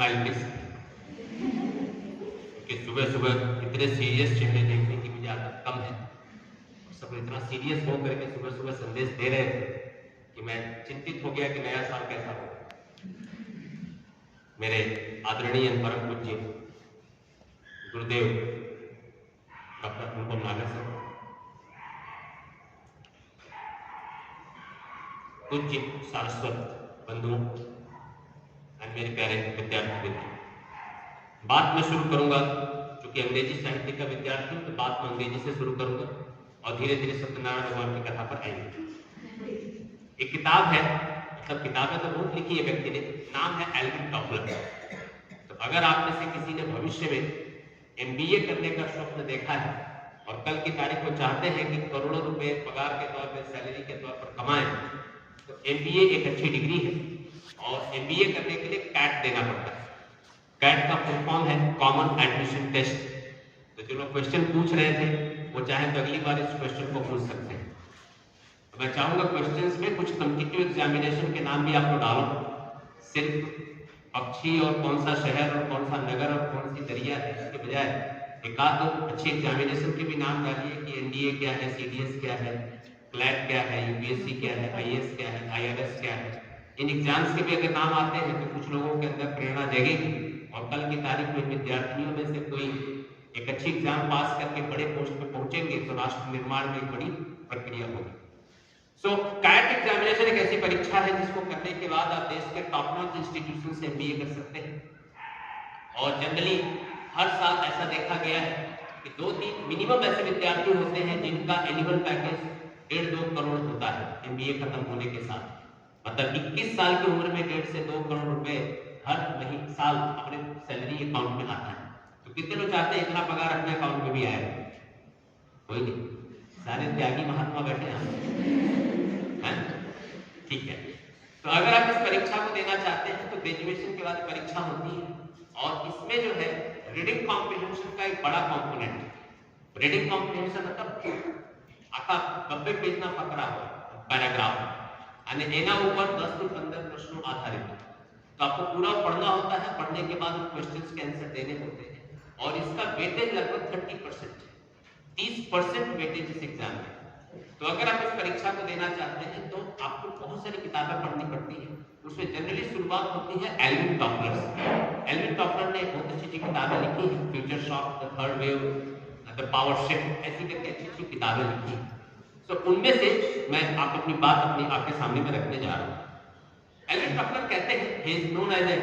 Scientist, कि सुबह सुबह इतने सीरियस चेहरे देखने की मुझे आदत कम है। सब इतना सीरियस हो करके सुबह सुबह संदेश दे रहे थे कि मैं चिंतित हो गया कि नया साल कैसा हो। मेरे आदरणीय परम पूज्य गुरुदेव डॉक्टर अनुपम नागर सर, पूज्य सारस्वत बंधुओं और मेरे प्यारे विद्यार्थी मित्र, बात मैं शुरू करूंगा क्योंकि अंग्रेजी साहित्य का विद्यार्थी हूं, तो बात मैं अंग्रेजी से शुरू करूंगा और धीरे धीरे सत्यनारायण भगवान की कथा पर आएंगे। एक किताब है, मतलब किताबें तो बहुत लिखी है व्यक्ति ने, नाम है एल्विन टॉफलर। तो अगर आप में से किसी ने भविष्य में MBA करने का स्वप्न देखा है और कल की तारीख को चाहते हैं कि करोड़ों रुपए पगार के तौर पर, सैलरी के तौर पर कमाएं, तो MBA एक अच्छी डिग्री है और MBA करने के लिए कैट देना पड़ता है। कैट का फुल फॉर्म है कॉमन एडमिशन टेस्ट। तो जो लोग क्वेश्चन पूछ रहे थे वो चाहे तो अगली बार इस क्वेश्चन को पूछ सकते हैं। तो मैं चाहूंगा क्वेश्चंस में कुछ कॉम्पिटिटिव एग्जामिनेशन के नाम भी आपको डालो, सिर्फ पक्षी और कौन सा शहर और कौन सा नगर और कौन सी दरिया है इसके बजाय एक आध दो अच्छी एग्जामिनेशन के भी नाम डालिए कि NDA क्या है, CDS क्या है, क्लैट क्या है, UPSC क्या है, IAS क्या है, IRS क्या है। इन एग्जाम्स के भी अगर नाम आते हैं तो कुछ लोगों के अंदर प्रेरणा जगेगी और कल की तारीख में विद्यार्थियों में से कोई एक अच्छी एग्जाम पास करके बड़े पोस्ट पे पहुंचेंगे तो राष्ट्र निर्माण में एक बड़ी प्रक्रिया होगी। सो कैट एग्जामिनेशन एक ऐसी परीक्षा है जिसको करने के बाद आप देश के टॉप नॉच इंस्टीट्यूशन से MBA कर सकते हैं। और जनरली हर साल ऐसा देखा गया है कि 2-3 मिनिमम ऐसे विद्यार्थी होते हैं जिनका एनुअल पैकेज 1.5-2 करोड़ होता है MBA खत्म होने के साथ। मतलब 21 साल की उम्र में 1.5 से 2 करोड़ रुपए हर महीने साल अपने सैलरी अकाउंट में आता है। तो कितने लोग चाहते हैं इतना पगार अपने अकाउंट में भी आए? कोई नहीं, सारे त्यागी महात्मा बैठे हैं। ठीक है, तो अगर आप इस परीक्षा को देना चाहते हैं तो ग्रेजुएशन के बाद परीक्षा होती है और इसमें जो है रीडिंग कॉम्प्रिहेंशन का एक बड़ा कंपोनेंट है। रीडिंग कॉम्प्रिहेंशन मतलब आपका 90 पेज ना फकरा हो, पैराग्राफ અને એના ઉપર 10 થી 15 प्रश्नों आधारित है। तो आपको पूरा पढ़ना होता है, पढ़ने के बाद क्वेश्चंस के आंसर देने होते हैं और इसका वेटेज लगभग 30% है, 30% वेटेज इस एग्जाम में। तो अगर आप इस परीक्षा को देना चाहते हैं तो आपको बहुत सारी किताबें पढ़नी पड़ती है। उसमें जनरली शुरुआत होती है एल्विन टॉफलर से। एल्विन टॉफलर ने बहुत अच्छी अच्छी किताबें लिखी है, future shock, the third wave, the power shift, ऐसी करके अच्छी अच्छी किताबें लिखी है। तो उनमें से मैं आप अपनी बात अपनी आपके सामने में रखने जा रहा हूं। एल्विन टॉफलर कहते हैं he is known as an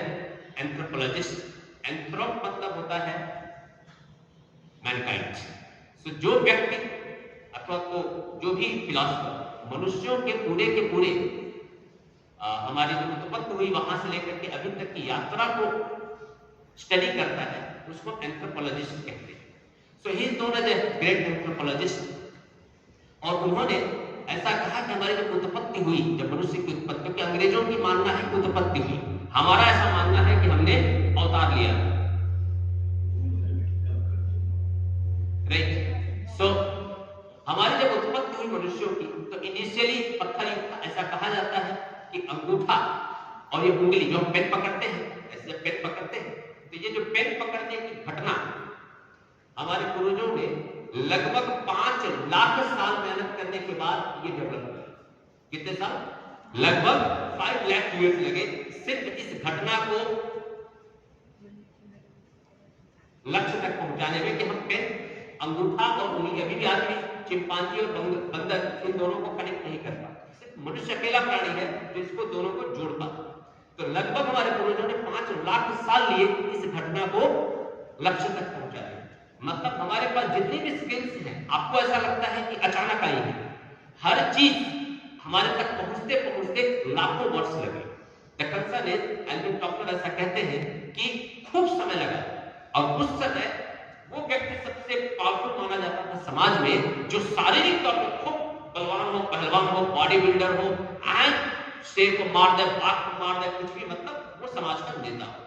anthropologist। एंथ्रोप मतलब होता है मैनकाइंड। सो जो व्यक्ति अथवा तो जो भी फिलॉसफर मनुष्यों के पूरे हमारी जो उत्पत्ति हुई वहां से लेकर के अभी तक की यात्रा को स्टडी करता है उसको एंथ्रोपोलॉजिस्ट कहते हैं। So he is known as a great anthropologist. और उन्होंने ऐसा कहा कि हमारी जब उत्पत्ति हुई, जब मनुष्य की उत्पत्ति, क्योंकि अंग्रेजों की मानना है कि उत्पत्ति हुई, हमारा ऐसा मानना है कि हमने अवतार लिया। राइट। सो हमारी जब उत्पत्ति हुई मनुष्यों की तो इनिशियली पत्थर युग था। ऐसा कहा जाता है कि अंगूठा और ये उंगली जो हम पेन पकड़ते हैं, ऐसे जब पेन पकड़ते हैं तो ये जो पेन पकड़ने की घटना हमारे पूर्वजों ने लगभग 5 लाख साल मेहनत करने के बाद ये डेवलप किया। कितने साल? लगभग 5 लाख ईयर्स लगे सिर्फ इस घटना को लक्ष्य तक पहुंचाने में कि हम पेन, अंगूठा और उंगली, अभी भी आदमी चिंपांजी और बंदर इन दोनों को कनेक्ट नहीं कर पाता। सिर्फ मनुष्य अकेला प्राणी है जो इसको दोनों को जोड़ पाता। तो लगभग हमारे पूर्वजों ने 5 लाख साल लिए इस घटना को लक्ष्य तक पहुंचा दिया। मतलब हमारे पास जितनी भी स्किल्स हैं, आपको ऐसा लगता है कि अचानक आई है, हर चीज हमारे तक पहुंचते पहुंचते लाखों वर्ष लगे। कंसर्न इज, एल्विन टॉफलर ऐसा कहते हैं कि खूब समय लगा और उस समय वो व्यक्ति सबसे पावरफुल माना जाता था समाज में जो शारीरिक तौर पर खूब बलवान हो, पहलवान हो, बॉडी बिल्डर हो, एंड शेर को मार दे, बाघ को मार दे, कुछ भी, मतलब वो समाज का नेता हो।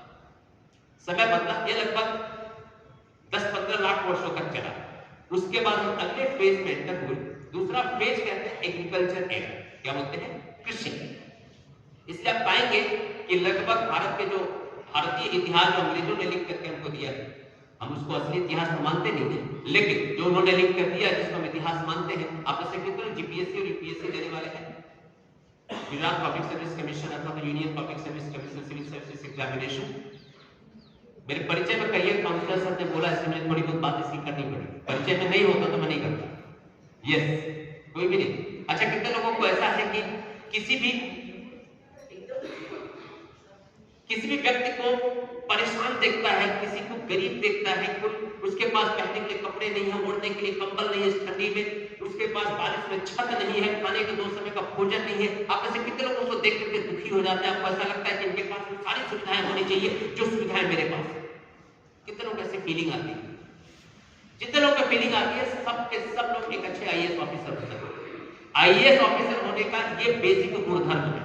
समय बदला, ये लगभग 10-15 लाख वर्षों तक चला। उसके बाद हम अगले फेज में एंटर हुए। दूसरा फेज कहते हैं एग्रीकल्चर एरा। क्या बोलते हैं? कृषि। इसलिए आप पाएंगे कि लगभग भारतीय इतिहास जो अंग्रेजों ने लिख करके हमको दिया है, हम उसको असली इतिहास तो मानते नहीं है, लेकिन जो उन्होंने लिख कर दिया जिसको हम इतिहास मानते हैं। आप ऐसे कितने जीपीएससी और यूपीएससी देने वाले हैं, गुजरात पब्लिक सर्विस कमीशन अथवा union public service commission civil services examination, मेरे परिचय में करियर काउंसलर सर ने बोला, इसलिए मुझे थोड़ी बहुत बात इसकी करनी पड़ी। परिचय में नहीं होता तो मैं नहीं करता, यस, कोई भी नहीं। अच्छा, कितने लोगों को ऐसा है कि किसी भी व्यक्ति को परेशान देखता है, किसी को गरीब देखता है, कोई उसके पास पहनने के लिए कपड़े नहीं है, ओढ़ने के लिए कंबल नहीं है इस ठंडी में, उसके पास बारिश में छत नहीं है, खाने के 2 समय का भोजन नहीं है, आप ऐसे कितने लोगों को देख करके दुखी हो जाते हैं? आपको ऐसा लगता है कि इनके पास सारी सुविधाएं होनी चाहिए जो सुविधाएं मेरे पास है। कितने लोग ऐसे फीलिंग आती है? जितने लोग को फीलिंग आती है, सब के सब लोग एक अच्छे आईएएस ऑफिसर हो सकते हैं। आईएएस ऑफिसर होने का ये बेसिक गुणधर्म है।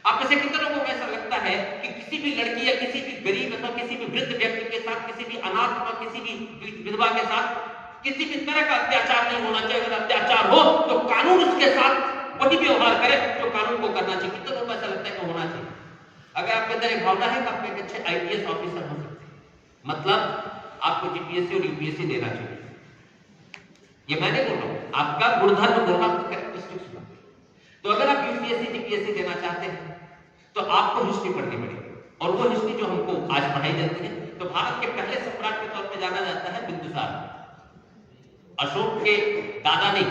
आप में से कितने लोगों को ऐसा लगता है कि किसी भी लड़की या किसी भी गरीब अथवा किसी भी वृद्ध व्यक्ति के साथ, किसी भी अनाथ अथवा किसी भी विधवा के साथ किसी भी तरह का अत्याचार नहीं होना चाहिए? अगर अत्याचार हो तो कानून उसके साथ वही व्यवहार करे जो कानून को करना चाहिए। कितने लोगों को ऐसा लगता है कि होना चाहिए? अगर आपके अंदर एक भावना है तो आप एक अच्छे आईपीएस ऑफिसर हो सकते हैं। मतलब आपको जीपीएससी और यूपीएससी देना चाहिए। ये मैं नहीं बोल रहा हूं, आपका गुणधर्म बोल रहा हूं, कैरेक्टरिस्टिक्स। तो अगर आप यूपीएससी जीपीएससी देना चाहते हैं तो आपको हिस्ट्री पढ़नी पड़ेगी, और वो हिस्ट्री जो हमको आज पढ़ाई जाती है, तो भारत के पहले सम्राट के तौर पे जाना जाता है बिंदुसार। अशोक के दादा नहीं,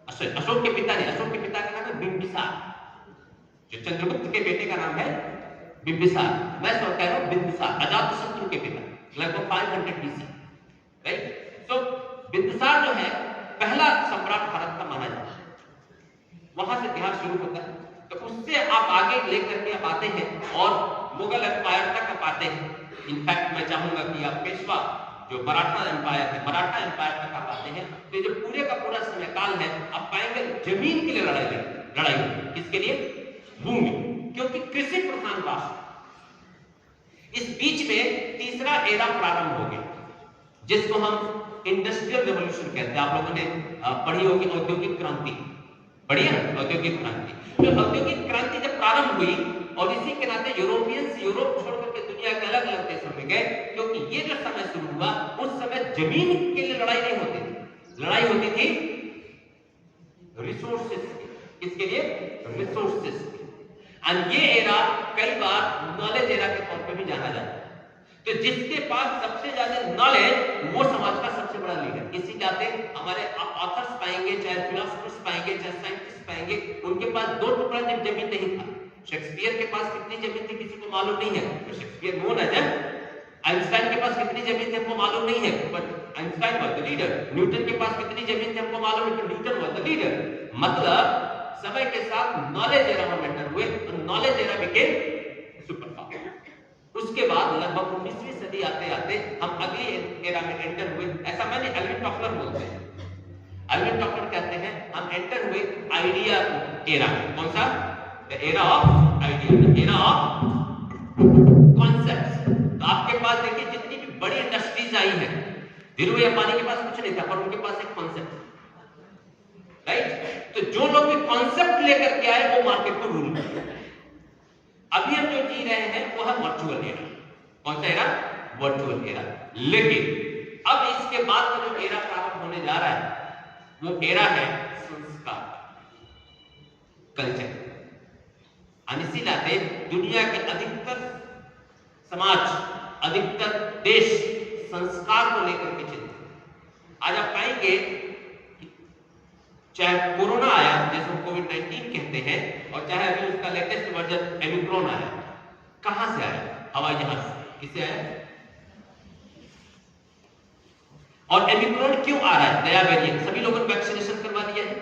अशोक के पिता नहीं, अशोक के पिता का नाम है बिंबिसार, जो चंद्रगुप्त के बेटे का नाम है बिंबिसार। मैं कह रहा हूं बिंबिसार, अजातशत्रु के पिता, लगभग 500 BC, राइट। तो बिंबिसार जो है पहला सम्राट भारत का माना जाता है। वहां से इतिहास शुरू होता है, तो उससे आप आगे लेकर के आप आते हैं और मुगल एम्पायर तक आप आते हैं। इनफैक्ट मैं चाहूंगा कि आप पेशवा जो मराठा एम्पायर है, मराठा एम्पायर तक आप आते हैं। तो जो पूरे का पूरा समय काल है, आप पाएंगे जमीन के लिए लड़ाई होगी। किसके लिए? भूमि, क्योंकि कृषि प्रधान राष्ट्र। इस बीच में तीसरा एरा प्रारंभ हो गया, जिसको हम इंडस्ट्रियल रेवोल्यूशन कहते हैं। आप लोगों ने पढ़ी होगी औद्योगिक क्रांति, बढ़िया, औद्योगिक क्रांति। तो औद्योगिक क्रांति जब प्रारंभ हुई और इसी के नाते यूरोपियंस यूरोप छोड़ करके दुनिया के अलग अलग देशों में गए, क्योंकि ये जो समय शुरू हुआ उस समय जमीन के लिए लड़ाई नहीं होती थी, लड़ाई होती थी रिसोर्सेस की। किसके लिए? रिसोर्सेस की। और ये एरा कई बार नॉलेज एरा के तौर पर भी जाना जाता है। तो जिसके पास सबसे ज्यादा नॉलेज, वो समाज का सबसे बड़ा लीडर। इसी नाते हमारे ऑथर्स पाएंगे, चाहे फिलोसफर्स पाएंगे, चाहे साइंटिस्ट पाएंगे, उनके पास 2 टुकड़ा जमीन नहीं था। शेक्सपियर के पास कितनी जमीन थी किसी को मालूम नहीं है, तो शेक्सपियर नोन एज आइंस्टाइन के पास कितनी जमीन थी हमको मालूम नहीं है, but Einstein was the leader. Newton के पास कितनी जमीन थी हमको मालूम है, तो न्यूटन वाज द लीडर। मतलब समय के साथ नॉलेज एरा में एंटर हुए, तो knowledge era became super power. उसके बाद लगभग 19वीं सदी आते आते हम अगली एरा में एंटर हुए। ऐसा मैंने एल्विन टॉफलर बोलते हैं, एल्विन टॉफलर कहते हैं हम एंटर हुए आइडिया एरा में। कौन सा? The era of idea, the era of concepts. तो आपके पास देखिए जितनी भी बड़ी इंडस्ट्रीज आई हैं, धीरूभाई अंबानी के पास कुछ नहीं था, पर उनके पास एक कॉन्सेप्ट, राइट। तो जो लोग भी कॉन्सेप्ट लेकर के आए वो मार्केट को रूल किया। अभी हम जो जी रहे हैं वो है वर्चुअल एरा। कौन सा एरा? Virtual era. लेकिन अब इसके बाद का जो एरा प्रारंभ होने जा रहा है वो एरा है संस्कार, कल्चर। इसी नाते दुनिया के अधिकतर समाज, अधिकतर देश संस्कार को लेकर के चिंतित। आज आप पाएंगे चाहे कोरोना आया जिसको कोविड-19 कहते हैं, और चाहे अभी उसका लेटेस्ट वर्जन ओमिक्रॉन आया, कहां से आया? हवाई जहाज से। किससे आया? और ओमिक्रॉन क्यों आ रहा है? नया वेरिएंट। सभी लोगों ने वैक्सीनेशन करवा लिया है,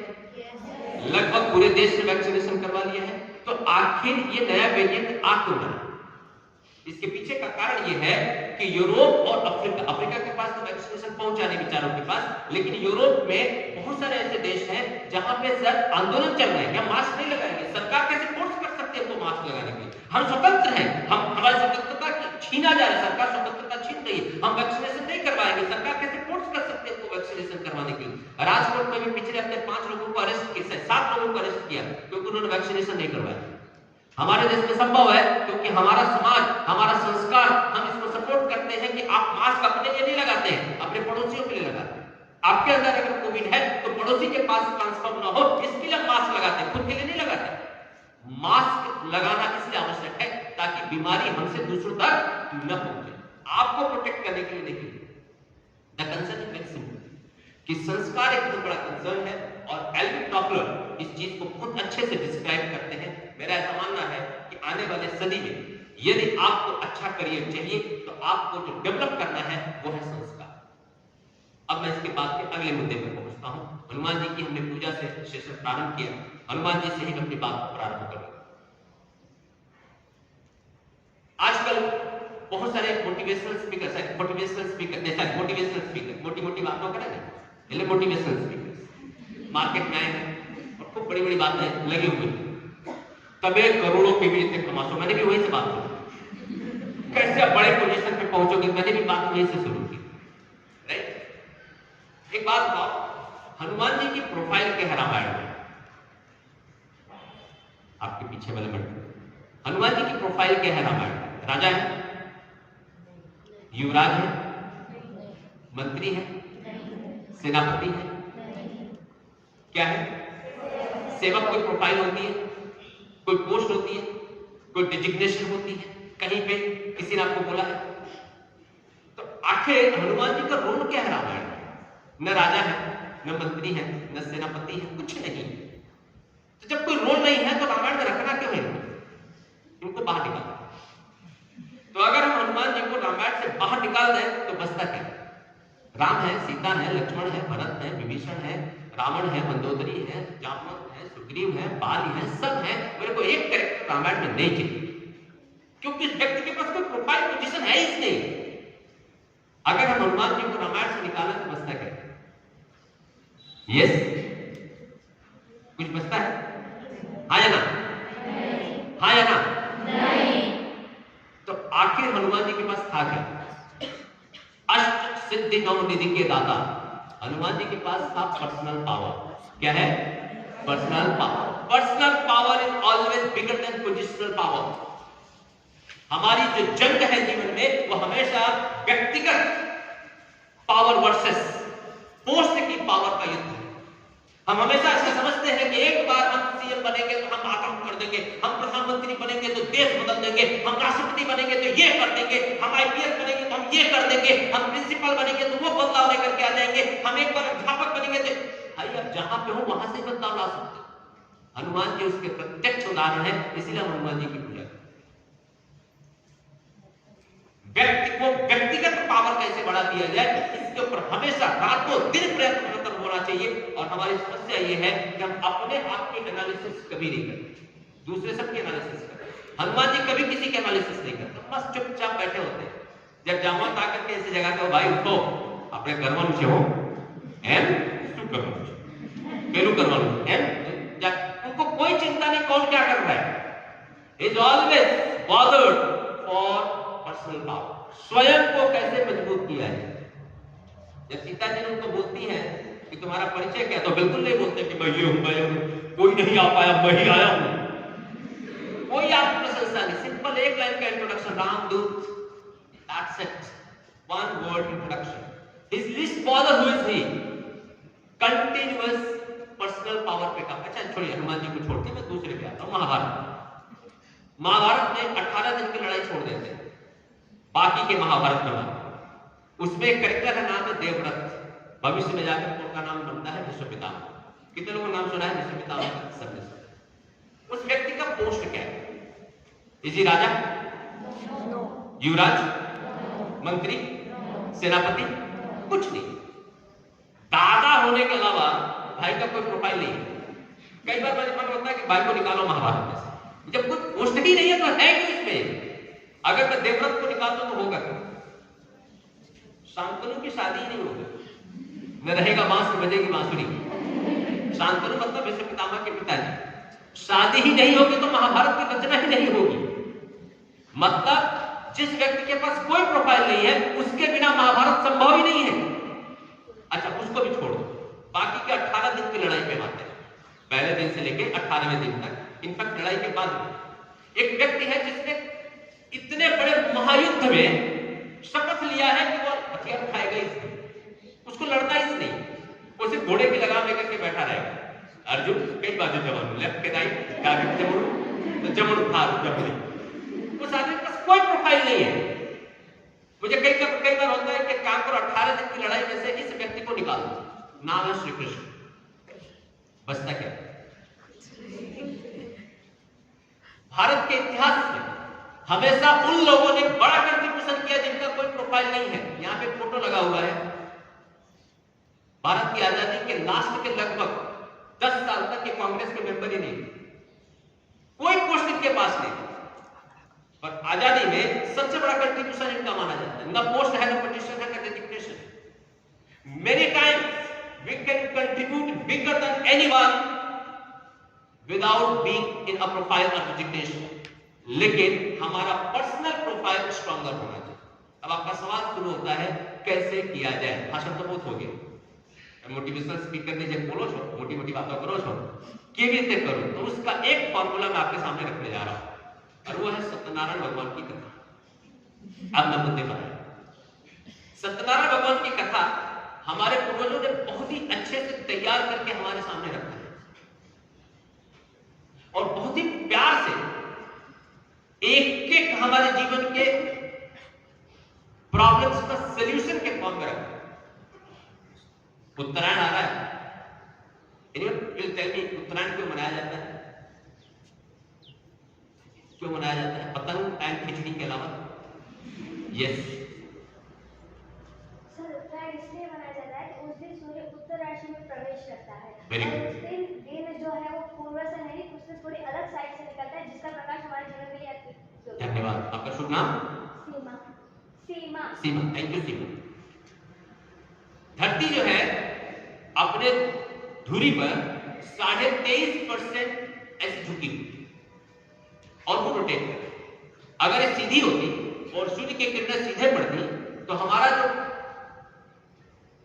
लगभग पूरे देश ने वैक्सीनेशन करवा लिया है। तो आखिर ये नया वेरिएंट आ क्यों रहा है? इसके पीछे का कारण ये है कि यूरोप और अफ्रीका के पास तो वैक्सीनेशन पहुंचा नहीं बेचारों के पास, लेकिन यूरोप में बहुत सारे ऐसे देश हैं जहां पे सर आंदोलन चल रहे हैं, क्या मास्क नहीं लगाएंगे? सरकार कैसे फोर्स कर सकती है हमको मास्क लगाने के लिए? हम स्वतंत्र हैं, हमारी स्वतंत्रता छीना जा रहा है, सरकार स्वतंत्रता छीन रही है, हम वैक्सीनेशन नहीं करवाएंगे, सरकार कैसे फोर्स कर सकती है हमको वैक्सीनेशन करवाने के लिए? राजकोट में भी पिछले हफ्ते 5 लोगों को अरेस्ट किया, 7 लोगों को अरेस्ट किया क्योंकि उन्होंने वैक्सीनेशन नहीं करवाया। हमारे देश में संभव है क्योंकि हमारा समाज, हमारा संस्कार, हम इसको सपोर्ट करते हैं कि आप मास्क अपने लिए नहीं लगाते हैं, अपने पड़ोसियों के लिए लगाते हैं। आपके अंदर अगर कोविड है तो पड़ोसी के पास ट्रांसफर ना हो इसके लिए मास्क लगाते हैं, खुद के लिए नहीं लगाते। मास्क लगाना इसलिए आवश्यक है ताकि बीमारी हमसे दूसरों तक न पहुंचे, आपको प्रोटेक्ट करने के लिए नहीं। The concern is very simple कि संस्कार एक बहुत बड़ा कंसर्न है और एल्विन टॉफलर इस चीज को बहुत अच्छे से डिस्क्राइब करते हैं। मेरा ऐसा मानना है कि आने वाले सदी में यदि आपको अच्छा करियर चाहिए तो आपको जो डेवलप करना है वो है संस्कार। अब मैं इसके बाद के अगले मुद्दे पर पहुंचता हूं। हनुमान जी की हमने पूजा से सेशन प्रारंभ किया, हनुमान जी से ही अपनी बात को प्रारंभ करूंगा। आजकल बहुत सारे मोटिवेशनल स्पीकर मोटी बातों करेंगे, इसलिए मोटिवेशनल स्पीकर मार्केट में आए हैं और खूब बड़ी बड़ी बातें लगी हुई, तबे करोड़ों के भी इतने कमा सो। मैंने भी वही से बात की, कैसे आप बड़े पोजीशन पे पहुंचोगे, मैंने भी बात वही से शुरू की। राइट, एक बात बताओ, हनुमान जी की प्रोफाइल क्या है रामायण में? आपके पीछे वाले मंडल, हनुमान जी की प्रोफाइल क्या है रामायण में? राजा है, युवराज है, मंत्री है, सेनापति है, क्या है? सेवक कोई प्रोफाइल होती है, कोई पोस्ट होती है, कोई डिजिग्नेशन होती है, कहीं पे किसी ने आपको बोला है। तो आखिर हनुमान जी का रोल क्या है रामायण में? न राजा है, न मंत्री है, न सेनापति है, कुछ नहीं। तो जब कोई रोल नहीं है तो रामायण में रखना क्यों है? इनको बाहर निकाल। तो अगर हम हनुमान जी को रामायण से बाहर निकाल दें तो बचता क्या? राम है, सीता है, लक्ष्मण है, भरत है, विभीषण है, रावण है, मंदोदरी है, जामवंत है, सुग्रीव है, बाल है, सब है। मेरे को एक कैरेक्टर रामायण में नहीं चाहिए क्योंकि इस व्यक्ति के पास कोई प्रोफाइल पोजीशन है ही नहीं। अगर हम हनुमान जी को रामायण से निकालें तो बचता क्या? यस, कुछ बचता है? हाँ या ना? हाँ या ना? नहीं। तो आखिर हनुमान जी के पास था क्या? अष्ट सिद्धि नौ निधि के दाता हनुमान जी के पास था पर्सनल पावर। क्या है? Personal power. Personal power is always bigger than positional power. हमारी जो जंग है जीवन में वो हमेशा व्यक्तिगत पावर वर्सेस पोस्ट की पावर का युद्ध है। हम हमेशा ऐसा समझते हैं कि एक बार हम सीएम बनेंगे तो हम आक्रमण कर देंगे, हम प्रधानमंत्री बनेंगे तो देश बदल देंगे, हम राष्ट्रपति बनेंगे तो ये कर देंगे, हम आईपीएस बनेंगे तो हम ये कर देंगे, हम प्रिंसिपल बनेंगे तो वो बदलाव लेकर के आ जाएंगे, हम एक बार अध्यापक बनेंगे तो भाई आप जहां पे हो वहां से बदलाव ला सकते हो। हनुमान जी उसके प्रत्यक्ष उदाहरण है, इसीलिए हम हनुमान जी की पूजा करते हैं। व्यक्ति को व्यक्तिगत पावर कैसे बढ़ा दिया जाए इसके ऊपर हमेशा रातों दिन प्रयत्न होना चाहिए। और हमारी समस्या ये है कि हम अपने आप की एनालिसिस कभी नहीं करते, दूसरे सबकी एनालिसिस करते। हनुमान जी कभी किसी की एनालिसिस नहीं करते, बस चुपचाप बैठे होते हैं। जब जामवंत आकर के ऐसी जगह पे भाई उठो अपने करवा नीचे हो एम શું કરવું છે પેલું કરવાનું એમ उनको कोई चिंता नहीं कौन क्या कर रहा है। Is always bothered for personal power, स्वयं को कैसे मजबूत किया है। जब सीता जी उनको बोलती है कि तुम्हारा परिचय क्या, तो बिल्कुल नहीं बोलते कि मैं ये हूं, मैं कोई नहीं आ पाया, मैं ही आया हूं। कोई आपकी प्रशंसा नहीं, सिंपल एक लाइन का introduction, Ramdoot, that's it, one word introduction. His least bother who is he, continuous personal power पे काम। अच्छा छोड़िए हनुमान जी को छोड़ते मैं दूसरे पे आता हूं। महाभारत में 18 दिन की लड़ाई छोड़ देते हैं, बाकी के महाभारत में उसमें एक कैरेक्टर का नाम है देवव्रत। भविष्य में जाकर उनका नाम बनता है विश्व पितामह। कितने लोगों नाम सुना है विश्व पितामह का? सबने। उस व्यक्ति का पोस्ट क्या है? इसी राजा, युवराज, मंत्री, सेनापति, कुछ नहीं। दादा होने के अलावा भाई का कोई प्रोफाइल नहीं है। कई बार मेरे मन होता है कि भाई को निकालो महाभारत में से, जब कुछ पोस्ट ही नहीं है तो है क्यों इसमें? अगर मैं देवव्रत को निकाल दूं तो होगा क्या? शांतनु की शादी ही नहीं होगी, न रहेगा बांस न बजेगी बांसुरी। शांतनु मतलब विश्व पितामह के पिताजी। शादी ही नहीं होगी तो महाभारत की रचना ही नहीं होगी। मतलब जिस व्यक्ति के पास कोई प्रोफाइल नहीं है उसके बिना महाभारत संभव ही नहीं है। अच्छा उसको भी छोड़ दो, बाकी के 18 दिन की लड़ाई पे आते हैं, पहले दिन से लेके 18वें दिन तक। इनफैक्ट लड़ाई के बाद एक व्यक्ति है जिसने इतने बड़े महायुद्ध में शपथ लिया है कि वो हथियार उठाएगा ही नहीं, उसको लड़ना ही नहीं, वो सिर्फ घोड़े की लगाम लेकर के बैठा रहेगा। अर्जुन कई बाजू जवान लेफ्ट के राइट टारगेट जमुन तो जमुन फार जमुन, उस आदमी के पास कोई प्रोफाइल नहीं है। मुझे कई बार होता है कि काम करो 18 दिन की लड़ाई में से इस व्यक्ति को निकाल दो, नाम है श्री कृष्ण, बचता क्या? भारत के इतिहास में हमेशा उन लोगों ने बड़ा कंट्रीब्यूशन किया जिनका कोई प्रोफाइल नहीं है। यहां पे फोटो लगा हुआ है, भारत की आजादी के लास्ट के लगभग 10 साल तक ये कांग्रेस के मेंबर ही नहीं थे, कोई पोस्ट इनके पास नहीं थी, पर आजादी में सबसे बड़ा कंट्रीब्यूशन इनका माना जाता है। ना पोस्ट है, ना पोजीशन है, ना designation. Many times we can contribute bigger than anyone without being in a profile और डेजिग्नेशन, लेकिन हमारा पर्सनल प्रोफाइल स्ट्रॉन्गर होना चाहिए। अब आपका सवाल शुरू होता है कैसे किया जाए? भाषण तो बहुत हो गए, मोटिवेशनल स्पीकर ने जब बोलो छो मोटी मोटी बातें करो छो केवी ते करो, तो उसका एक फॉर्मूला मैं आपके सामने रखने जा रहा हूं, और वो है सत्यनारायण भगवान की कथा। अब मैं मुद्दे पर आया। सत्यनारायण भगवान की कथा हमारे पूर्वजों ने बहुत ही अच्छे से तैयार करके हमारे सामने रखा है, और बहुत ही प्यार से एक एक हमारे जीवन के प्रॉब्लम्स का सॉल्यूशन के फॉर्म में रखा है। उत्तरायण आ रहा है, उत्तरायण क्यों मनाया जाता है? क्यों मनाया जाता है? पतंग एंड खिचड़ी के अलावा? यस सर, उत्तरायण इसलिए मनाया जाता है कि उस दिन सूर्य उत्तर राशि में प्रवेश करता है, Very और good. उस दिन जो है वो पूर्व से नहीं, उससे थोड़ी अलग साइड से निकलता है, जिसका प्रकाश हमारे जीवन में ही आता है। धन्यवाद। आपका शुभ नाम? सीमा। सीमा। सीमा, थैंक यू सीमा। धरती जो है अपने धुरी पर 23.5% ऐसी झुकी हुई और वो रोटेट कर, अगर ये सीधी होती और सूर्य की किरणें सीधे पड़ती तो हमारा जो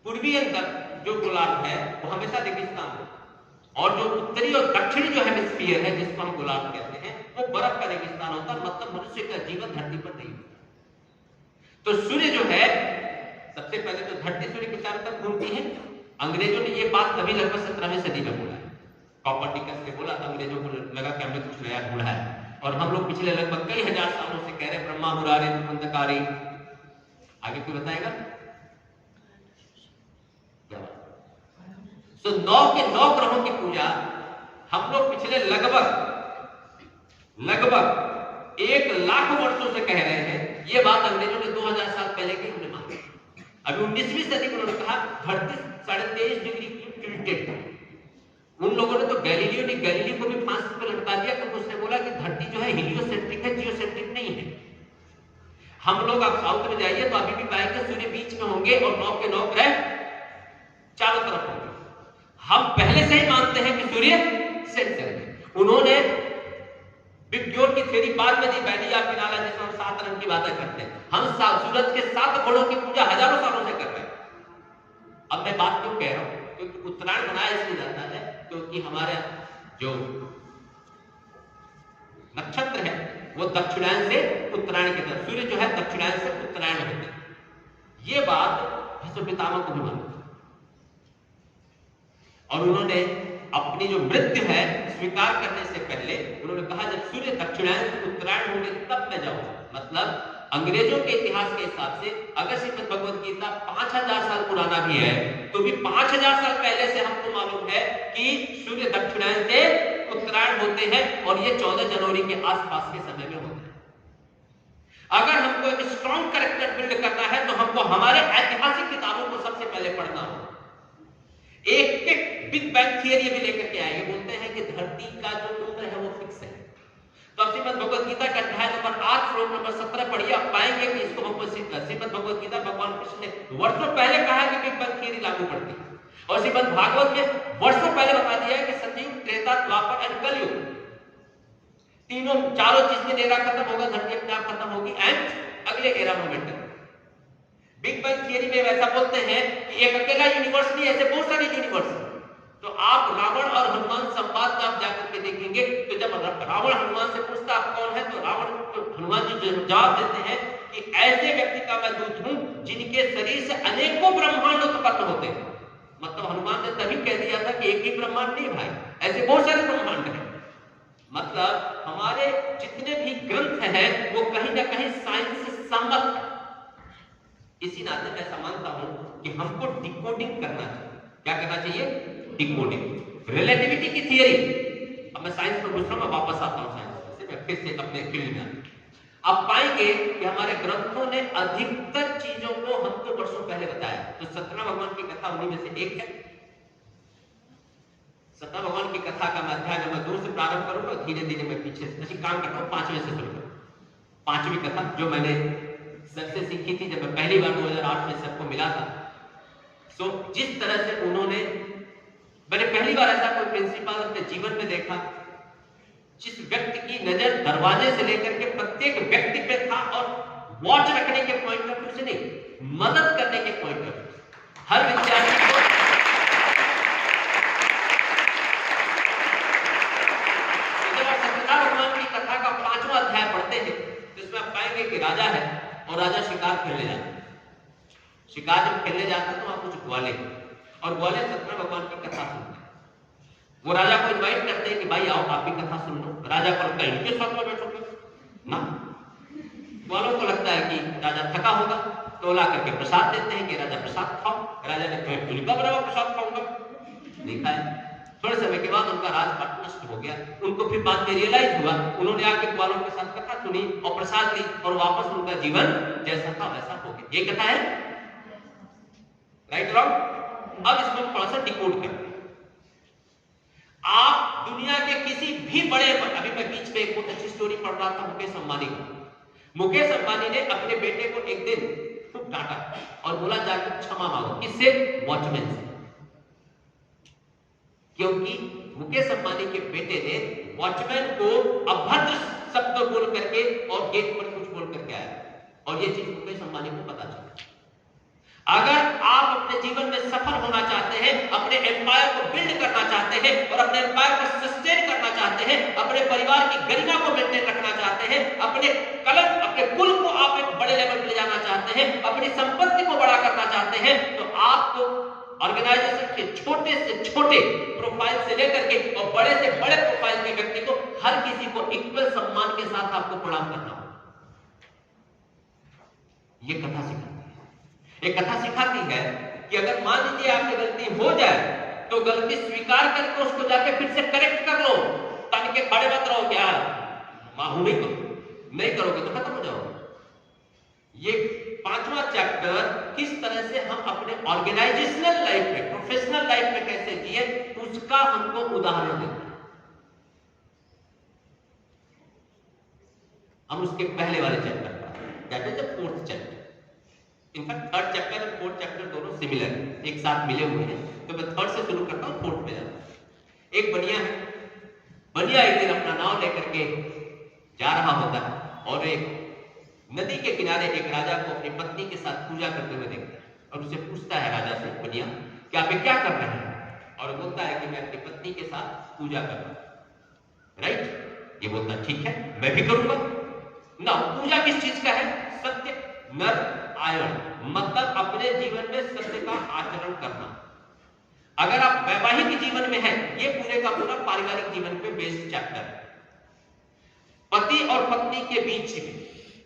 पूर्वी अंतर जो गोलार्ध है वो हमेशा रेगिस्तान है, और जो उत्तरी और दक्षिणी जो हेमिस्फीयर है जिसको हम गोलार्ध कहते हैं वो बर्फ का रेगिस्तान होता है, मतलब मनुष्य का जीवन धरती पर नहीं होता। तो सूर्य जो है सबसे पहले तो धरती सूर्य के चारों तरफ घूमती है। अंग्रेजों ने ये बात तभी लगभग 17वीं सदी में बोला है, कॉपर्निकस ने बोला था, अंग्रेजों को लगा कि हमने कुछ नया ढूंढा है, और हम लोग पिछले लगभग कई हजार सालों से कह रहे ब्रह्मा मुरारे अंधकारी। आगे क्यों बताएगा? तो 9 के 9 ग्रहों की पूजा हम लोग पिछले लगभग 1 लाख वर्षों से कह रहे हैं। ये बात अंग्रेजों ने 2000 साल पहले की हमने मानी। अभी 19वीं सदी में उन्होंने कहा धरती 23.5 डिग्री की टिल्टेड है। उन लोगों ने तो गैलीलियो को भी फांसी पर लटका दिया, क्योंकि उसने बोला कि धरती जो है हीलियोसेंट्रिक है, जियोसेंट्रिक नहीं है। हम लोग आप साउथ में जाइए तो अभी भी पाएंगे सूर्य बीच में होंगे और 9 के 9 ग्रह चारों तरफ होंगे। हम पहले से ही मानते हैं कि सूर्य सेंटर है। उन्होंने बिग जोर की थ्योरी बाद में दी, बैडिया फिनाला, जिसमें हम 7 रंग की बातें करते हैं। हम सूरज के 7 घोड़ों की पूजा हजारों सालों से कर रहे हैं। अब मैं बात क्यों कह रहा हूं? क्योंकि उत्तरायण मनाया इसलिए जाता है क्योंकि हमारे जो नक्षत्र है वो दक्षिणायन से उत्तरायण की तरफ, सूर्य जो है दक्षिणायन से उत्तरायण होते हैं। ये बात भीष्म पितामह को भी मालूम, और उन्होंने अपनी जो मृत्यु है स्वीकार करने से पहले उन्होंने कहा जब सूर्य दक्षिणायन से उत्तरायण होंगे तब मैं जाऊंगा। मतलब अंग्रेजों के इतिहास के हिसाब से अगर श्रीमद् भगवद गीता 5000 साल पुराना भी है तो भी 5000 साल पहले से हमको मालूम है कि सूर्य दक्षिणायन से उत्तरायण होते हैं, और ये 14 जनवरी के आसपास के समय में होते हैं। अगर हमको एक स्ट्रॉन्ग कैरेक्टर बिल्ड करना है तो हमको हमारे ऐतिहासिक किताबों को सबसे पहले पढ़ना होगा। एक बिग बैंग थियरी भी लेकर के आए, बोलते हैं कि धरती का जो उम्र है वो फिक्स है। तो अब श्रीमद् भगवद गीता का अध्याय नंबर 8 श्लोक नंबर 17 पढ़िए, आप पाएंगे कि इसको हमको श्रीमद् भगवद गीता भगवान कृष्ण ने वर्षों पहले कहा है कि बिग बैंग थियरी लागू पड़ती है, और श्रीमद् भागवत में वर्षों पहले बता दिया है कि सतयुग, त्रेता, द्वापर एंड कलयुग, तीनों चारों चीज में एरा खत्म होगा, धरती अपने आप खत्म होगी एंड अगले era moment. Big bang theory में ऐसा बोलते हैं कि एक अकेला यूनिवर्स नहीं, ऐसे बहुत सारे यूनिवर्स। तो आप रावण और हनुमान संवाद में आप जाकर के देखेंगे, तो जब रावण हनुमान से पूछता आप कौन है, तो रावण तो हनुमान जी जवाब देते हैं कि ऐसे व्यक्ति का मैं दूत हूं जिनके शरीर से अनेकों ब्रह्मांड उत्पन्न होते हैं। मतलब हनुमान ने तभी कह दिया था कि एक ही ब्रह्मांड नहीं भाई, ऐसे बहुत सारे ब्रह्मांड हैं। मतलब हमारे जितने भी ग्रंथ हैं वो कहीं ना कहीं साइंस से सम्मत है। इसी नाते मैं समझता हूं कि हमको डिकोडिंग करना चाहिए। क्या करना चाहिए? डिकोडिंग। रिलेटिविटी की थियरी, अब मैं साइंस में घुस रहा हूं, मैं वापस आता हूं साइंस से, मैं फिर से अपने फील्ड में। आप पाएंगे कि हमारे ग्रंथों ने अधिकतर चीजों को हमको वर्षों पहले बताया। तो सत्यनारायण भगवान की कथा उन्हीं में से एक है। सत्यनारायण भगवान की कथा का मैं अध्याय नंबर 2 से प्रारंभ करूंगा, धीरे धीरे मैं पीछे से काम करता हूं, 5वें से शुरू करूंगा। 5वीं कथा जो मैंने सर से सीखी थी जब मैं पहली बार 2008 में सबको मिला था। सो जिस तरह से उन्होंने, मैंने पहली बार ऐसा कोई प्रिंसिपल अपने जीवन में देखा जिस व्यक्ति की नजर दरवाजे से लेकर के प्रत्येक व्यक्ति पे था, और वॉच रखने के पॉइंट ऑफ व्यू से नहीं, मदद करने के पॉइंट ऑफ व्यू से हर विद्यार्थी को। जब आप सत्यनारायण भगवान की कथा का 5वां अध्याय पढ़ते हैं तो इसमें आप पाएंगे कि राजा है और राजा शिकार खेलने जाता है। शिकार जब खेलने जाता है तो वहां कुछ ग्वाले, और ग्वाले सत्यनारायण भगवान की कथा सुनते हैं। वो राजा को इनवाइट करते हैं कि भाई आओ आप भी कथा सुन लो। राजा को लगता है इनके साथ में बैठोगे ना, ग्वालों को लगता है कि राजा थका होगा, तो ला करके प्रसाद देते हैं कि राजा प्रसाद खाओ। राजा ने कहा उनका बराबर प्रसाद खाऊंगा, नहीं खाया। थोड़े समय के बाद उनका राजपाट नष्ट हो गया। उनको फिर बाद में रियलाइज हुआ, उन्होंने आके ग्वालों के साथ कथा सुनी और प्रसाद ली, और वापस उनका जीवन जैसा था वैसा हो गया। ये कथा है, राइट रॉन्ग? अब इसको थोड़ा सा डिकोड करते हैं। आप दुनिया के किसी भी बड़े, अभी मैं बीच में एक बहुत अच्छी स्टोरी पढ़ रहा था मुकेश अंबानी की। मुकेश अंबानी ने अपने बेटे को एक दिन खूब डांटा और बोला जाकर क्षमा मांगो। किससे? वॉचमैन से। क्योंकि मुकेश अंबानी के बेटे ने वॉचमैन को अभद्र शब्द बोल करके और गेट पर कुछ बोल करके आया, और ये चीज मुकेश अंबानी को पता चला। अगर आप अपने जीवन में सफल होना चाहते हैं, अपने एम्पायर को बिल्ड करना चाहते हैं और अपने एम्पायर को सस्टेन करना चाहते हैं, अपने परिवार की गरिमा को मेंटेन रखना चाहते हैं, अपने कलम, अपने कुल को आप एक बड़े लेवल पर ले जाना चाहते हैं, अपनी संपत्ति को बड़ा करना चाहते हैं, तो आपको ऑर्गेनाइजेशन के छोटे से छोटे प्रोफाइल से लेकर के और बड़े से बड़े प्रोफाइल के व्यक्ति को, हर किसी को इक्वल सम्मान के साथ आपको प्रणाम करना होगा। ये कथा सिखाती है। एक कथा सिखाती है कि अगर मान लीजिए आपसे गलती हो जाए तो गलती स्वीकार करके उसको जाके फिर से करेक्ट कर लो, तन के खड़े मत रहो क्या माहू नहीं करोगे तो खत्म हो जाओगे। ये 5वां चैप्टर किस तरह से हम अपने ऑर्गेनाइजेशनल लाइफ में, प्रोफेशनल लाइफ में कैसे जिए, उसका हमको उदाहरण देता है। हम उसके पहले वाले चैप्टर पर, that is the 4th chapter. In fact 3rd chapter और 4th चैप्टर दोनों सिमिलर है, एक साथ मिले हुए हैं। तो मैं 3rd से शुरू करता हूं, 4th पे जाता हूं। एक बनिया है, बनिया एक दिन अपना नाव लेकर के जा रहा होता है, और एक नदी के किनारे एक राजा को अपनी पत्नी के साथ पूजा करते हुए देखता है, और उसे पूछता है राजा से, बनिया कि आप क्या कर रहे हैं? और बोलता है कि मैं अपनी पत्नी के साथ पूजा कर रहा हूं। राइट? ये बोलता ठीक है, मैं भी करूंगा ना। पूजा किस चीज का है? सत्य, नर, आयन, मतलब अपने जीवन में सत्य का आचरण करना। अगर आप वैवाहिक जीवन में हैं, ये पूरे का पूरा पारिवारिक जीवन पे बेस्ड चैप्टर है। पति और पत्नी के बीच में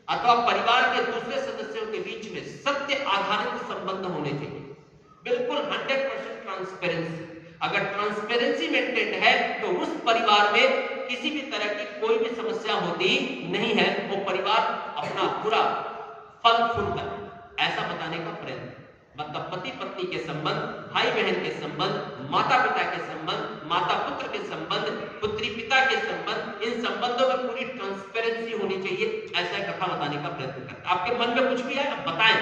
अथवा परिवार के दूसरे सदस्यों के बीच में सत्य आधारित संबंध होने चाहिए, बिल्कुल 100% ट्रांसपेरेंसी। अगर ट्रांसपेरेंसी मेंटेन है तो उस परिवार में किसी भी तरह की कोई भी समस्या होती नहीं है, वो परिवार अपना पूरा फल फूलता है, ऐसा बताने का प्रयत्न। मतलब पति पत्नी के संबंध, भाई बहन के संबंध, माता पिता के संबंध, माता पुत्र के संबंध, पुत्री पिता के संबंध, इन संबंधों में पूरी ट्रांसपेरेंसी होनी चाहिए, ऐसा कथा बताने का प्रयत्न करता है। आपके मन में कुछ भी है बताएं।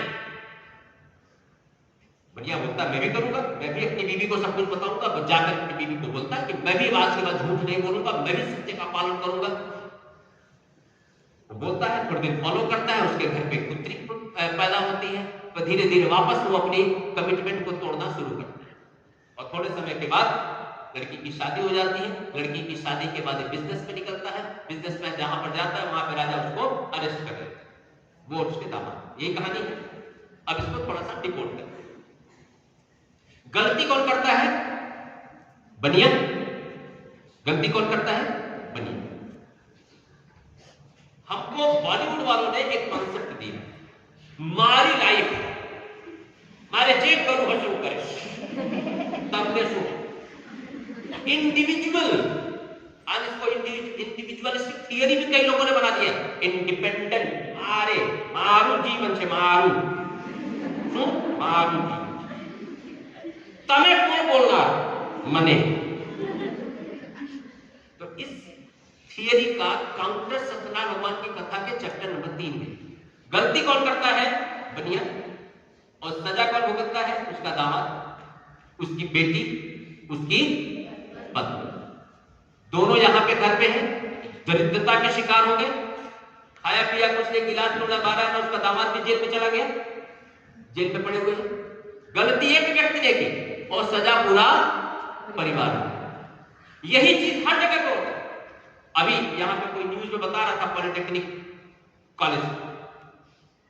बढ़िया बोलता मैं भी करूंगा, मैं भी अपनी बीवी को सब कुछ बताऊंगा। जाकर अपनी बीवी को बोलता है कि मैं भी आज के बाद झूठ नहीं बोलूंगा, मैं भी सत्य का पालन करूंगा। वो बोलता है, थोड़ी दिन फॉलो करता है, उसके घर पे पुत्री पैदा होती है, तो धीरे धीरे वापस वो अपनी कमिटमेंट को तोड़ना शुरू करता है। और थोड़े समय के बाद लड़की की शादी हो जाती है, लड़की की शादी के बाद बिजनेस में निकलता है, बिजनेस में जहां पर जाता है वहां पे राजा उसको अरेस्ट कर लेता है, वो उसके दामाद। ये कहानी है। अब इसको थोड़ा सा डिकोड करते हैं। गलती कौन करता है? बनिया। गलती कौन करता है? बनिया। हमको बॉलीवुड वालों ने एक कॉन्सेप्ट दिया, मारी लाइफ, मारे चेक करूं हंसू करे तब ले सो इंडिविजुअल। आज इसको इंडिविजुअलिस्टिक थियरी भी कई लोगों ने बना दिया, इंडिपेंडेंट। मारे मारू जीवन से मारू શું મારું તમે કોણ બોલનાર મને। तो इस थियरी का काउंटर सत्यनारायण भगवान की कथा के चैप्टर नंबर 3 में। गलती कौन करता है? बनिया। और सजा कौन भुगतता है? उसका दामाद, उसकी बेटी, उसकी पत्नी। दोनों यहां पे घर पे हैं, दरिद्रता के शिकार हो गए, खाया पिया कुछ ने गिलास टोला बारह ना, उसका दामाद भी जेल में चला गया, जेल में पड़े हुए हैं। गलती एक व्यक्ति ने की और सजा पूरा परिवार ने। यही चीज हर जगह पे होता है। अभी यहां पे कोई न्यूज में बता रहा था पॉलिटेक्निक कॉलेज,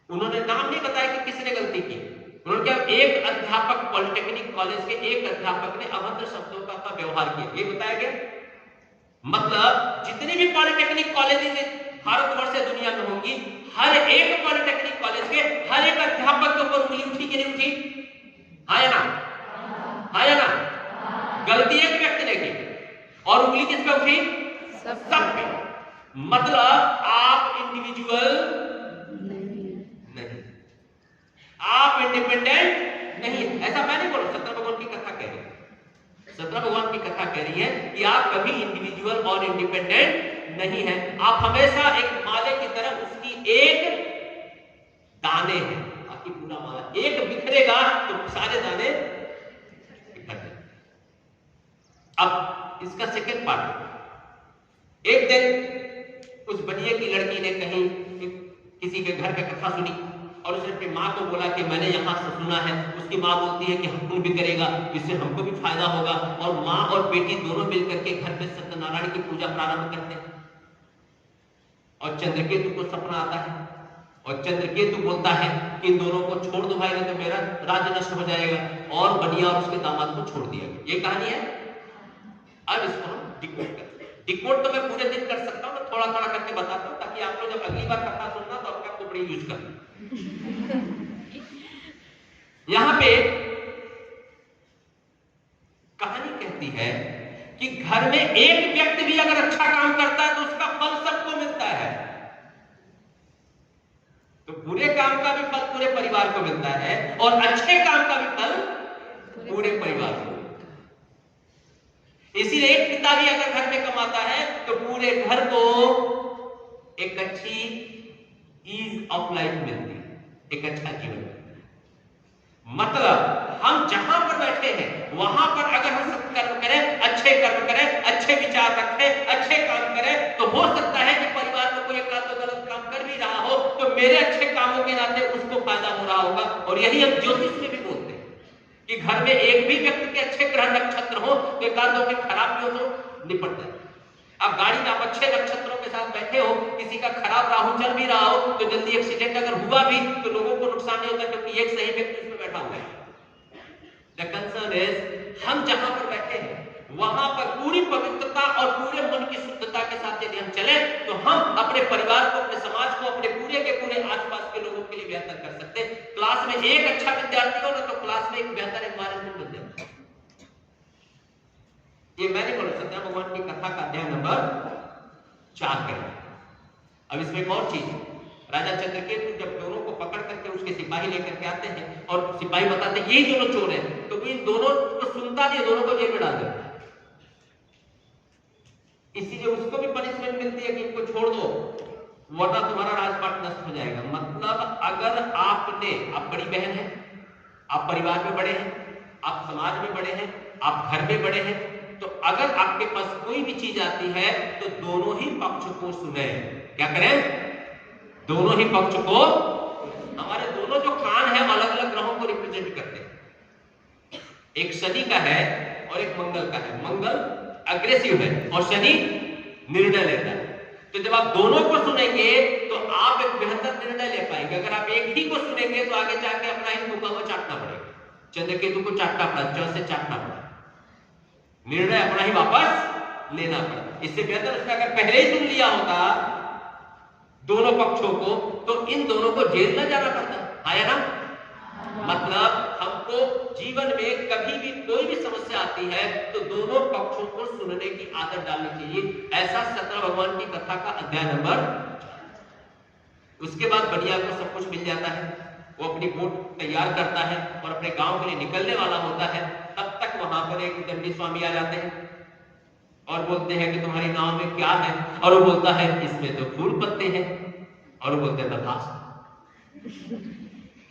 उन्होंने नाम नहीं बताया कि किसने गलती की। उन्होंने क्या, एक अध्यापक, पॉलिटेक्निक कॉलेज के एक अध्यापक ने अभद्र शब्दों का व्यवहार किया, ये बताया गया। मतलब जितने भी पॉलिटेक्निक कॉलेज भारतवर्ष या दुनिया में होंगी, हर एक पॉलिटेक्निक कॉलेज के हर एक अध्यापक के ऊपर उंगली उठी कि नहीं उठी? हाँ या ना? हाँ या ना? गलती एक व्यक्ति ने की और उंगली किस पे उठी? सब पे। मतलब आप इंडिविजुअल नहीं, आप इंडिपेंडेंट नहीं। ऐसा मैं नहीं बोल रहा, सत्यनारायण भगवान की कथा कह रही है। सत्यनारायण भगवान की कथा कह रही है कि आप कभी इंडिविजुअल और इंडिपेंडेंट नहीं है। आप हमेशा एक माले की तरह उसकी एक दाने हैं, बाकी पूरा माला एक बिखरेगा तो सारे दाने बिखर जाएंगे। अब इसका सेकंड पार्ट, एक दिन उस बनिए की लड़की ने कहीं किसी के घर पे कथा सुनी और उसने अपनी माँ को बोला कि मैंने यहाँ से सुना है। उसकी माँ बोलती है कि हम भी करेगा, इससे हमको भी फायदा होगा। और माँ और बेटी दोनों मिलकर के घर पे सत्यनारायण की पूजा प्रारंभ करते हैं। और चंद्रकेतु को सपना आता है और चंद्रकेतु बोलता है कि इन दोनों को छोड़ दो भाई, तो मेरा राज्य नष्ट हो जाएगा। और बनिया और उसके दामाद को छोड़ दिया। ये कहानी है। अब इसको हम डिकोड करते हैं। डिकोड तो मैं पूरे दिन कर सकता हूँ, मैं थोड़ा थोड़ा करके बताता हूँ ताकि आप लोग जब अगली बार कथा सुनना तो अपने आप को बड़ी यूज कर। यहां पे कहानी कहती है कि घर में एक व्यक्ति भी अगर अच्छा काम करता है तो उसका फल सबको मिलता है। तो बुरे काम का भी फल पूरे परिवार को मिलता है और अच्छे काम का भी फल पूरे परिवार को। इसीलिए एक पिता भी अगर घर में कमाता है तो पूरे घर को एक अच्छी ईज ऑफ लाइफ मिलती है, एक अच्छा जीवन मिलता है। मतलब हम जहां पर बैठे हैं वहां पर अगर हम सब कर्म करें, अच्छे कर्म करें, अच्छे विचार रखें, अच्छे काम करें, तो हो सकता है कि परिवार में कोई एक आध गलत काम कर भी रहा हो तो मेरे अच्छे कामों के नाते उसको फायदा हो रहा होगा। और यही हम ज्योतिष में भी बोलते हैं कि घर में एक भी व्यक्ति के अच्छे ग्रह नक्षत्र हो तो एक आध दो के खराब भी हो तो निपट जाए। अब गाड़ी में आप अच्छे नक्षत्रों के साथ बैठे हो, किसी का खराब राहु चल भी रहा हो तो जल्दी एक्सीडेंट अगर हुआ भी तो लोगों को नुकसान नहीं होता क्योंकि एक सही व्यक्ति उसमें बैठा हुआ है। द कंसर्न इज हम जहां पर बैठे हैं वहां पर पूरी पवित्रता और पूरे मन की शुद्धता के साथ यदि हम चले तो हम अपने परिवार को, अपने समाज को, अपने पूरे के पूरे आसपास के लोगों के लिए बेहतर कर सकते हैं। क्लास में एक अच्छा विद्यार्थी हो ना तो क्लास में एक बेहतर एनवायरनमेंट बन जाए। ये मैंने बोल सकता भगवान की कथा का अध्याय नंबर 4 करें। अब इसमें एक और चीज, राजा चंद्रकेतु जब दोनों को पकड़ करके उसके सिपाही लेकर के आते हैं और सिपाही बताते हैं यही दोनों चोर हैं, तो इन दोनों को सुनता नहीं, दोनों को जेल में डाल देते हैं। इसीलिए उसको भी पनिशमेंट मिलती है कि इनको छोड़ दो वरना तुम्हारा राजपाट नष्ट हो जाएगा। मतलब अगर आपने, आप बड़ी बहन है, आप परिवार में बड़े हैं, आप समाज में बड़े हैं, आप घर में बड़े हैं, तो अगर आपके पास कोई भी चीज आती है तो दोनों ही पक्ष को सुने। क्या करें? दोनों ही पक्ष को। हमारे दोनों जो कान है अलग अलग ग्रहों को रिप्रेजेंट करते हैं। एक शनि का है और एक मंगल का है। मंगल अग्रेसिव है और शनि निर्णय लेता है। तो जब आप दोनों को सुनेंगे तो आप एक बेहतर निर्णय ले पाएंगे। अगर आप एक ही को सुनेंगे तो आगे जाके अपना ही मुका हुआ चाटना पड़ेगा, चंद्रकेतु को चाटना पड़ा, च से चाटना पड़ा, निर्णय अपना ही वापस लेना पड़ा। इससे बेहतर उसने अगर पहले ही सुन लिया होता दोनों पक्षों को तो इन दोनों को जेल न जाना पड़ता, आया ना। मतलब हमको जीवन में कभी भी कोई भी समस्या आती है तो दोनों पक्षों को सुनने की आदत डालनी चाहिए। ऐसा सत्रह भगवान की कथा का अध्याय नंबर। उसके बाद बढ़िया को सब कुछ मिल जाता है, वो अपनी बोट तैयार करता है और अपने गांव के लिए निकलने वाला होता है। तब तक वहां पर एक दंडी स्वामी आ जाते हैं और बोलते हैं कि तुम्हारी नाव में क्या है, और वो बोलता है इसमें तो फूल पत्ते हैं, और वो बोलते हैं तथास्तु।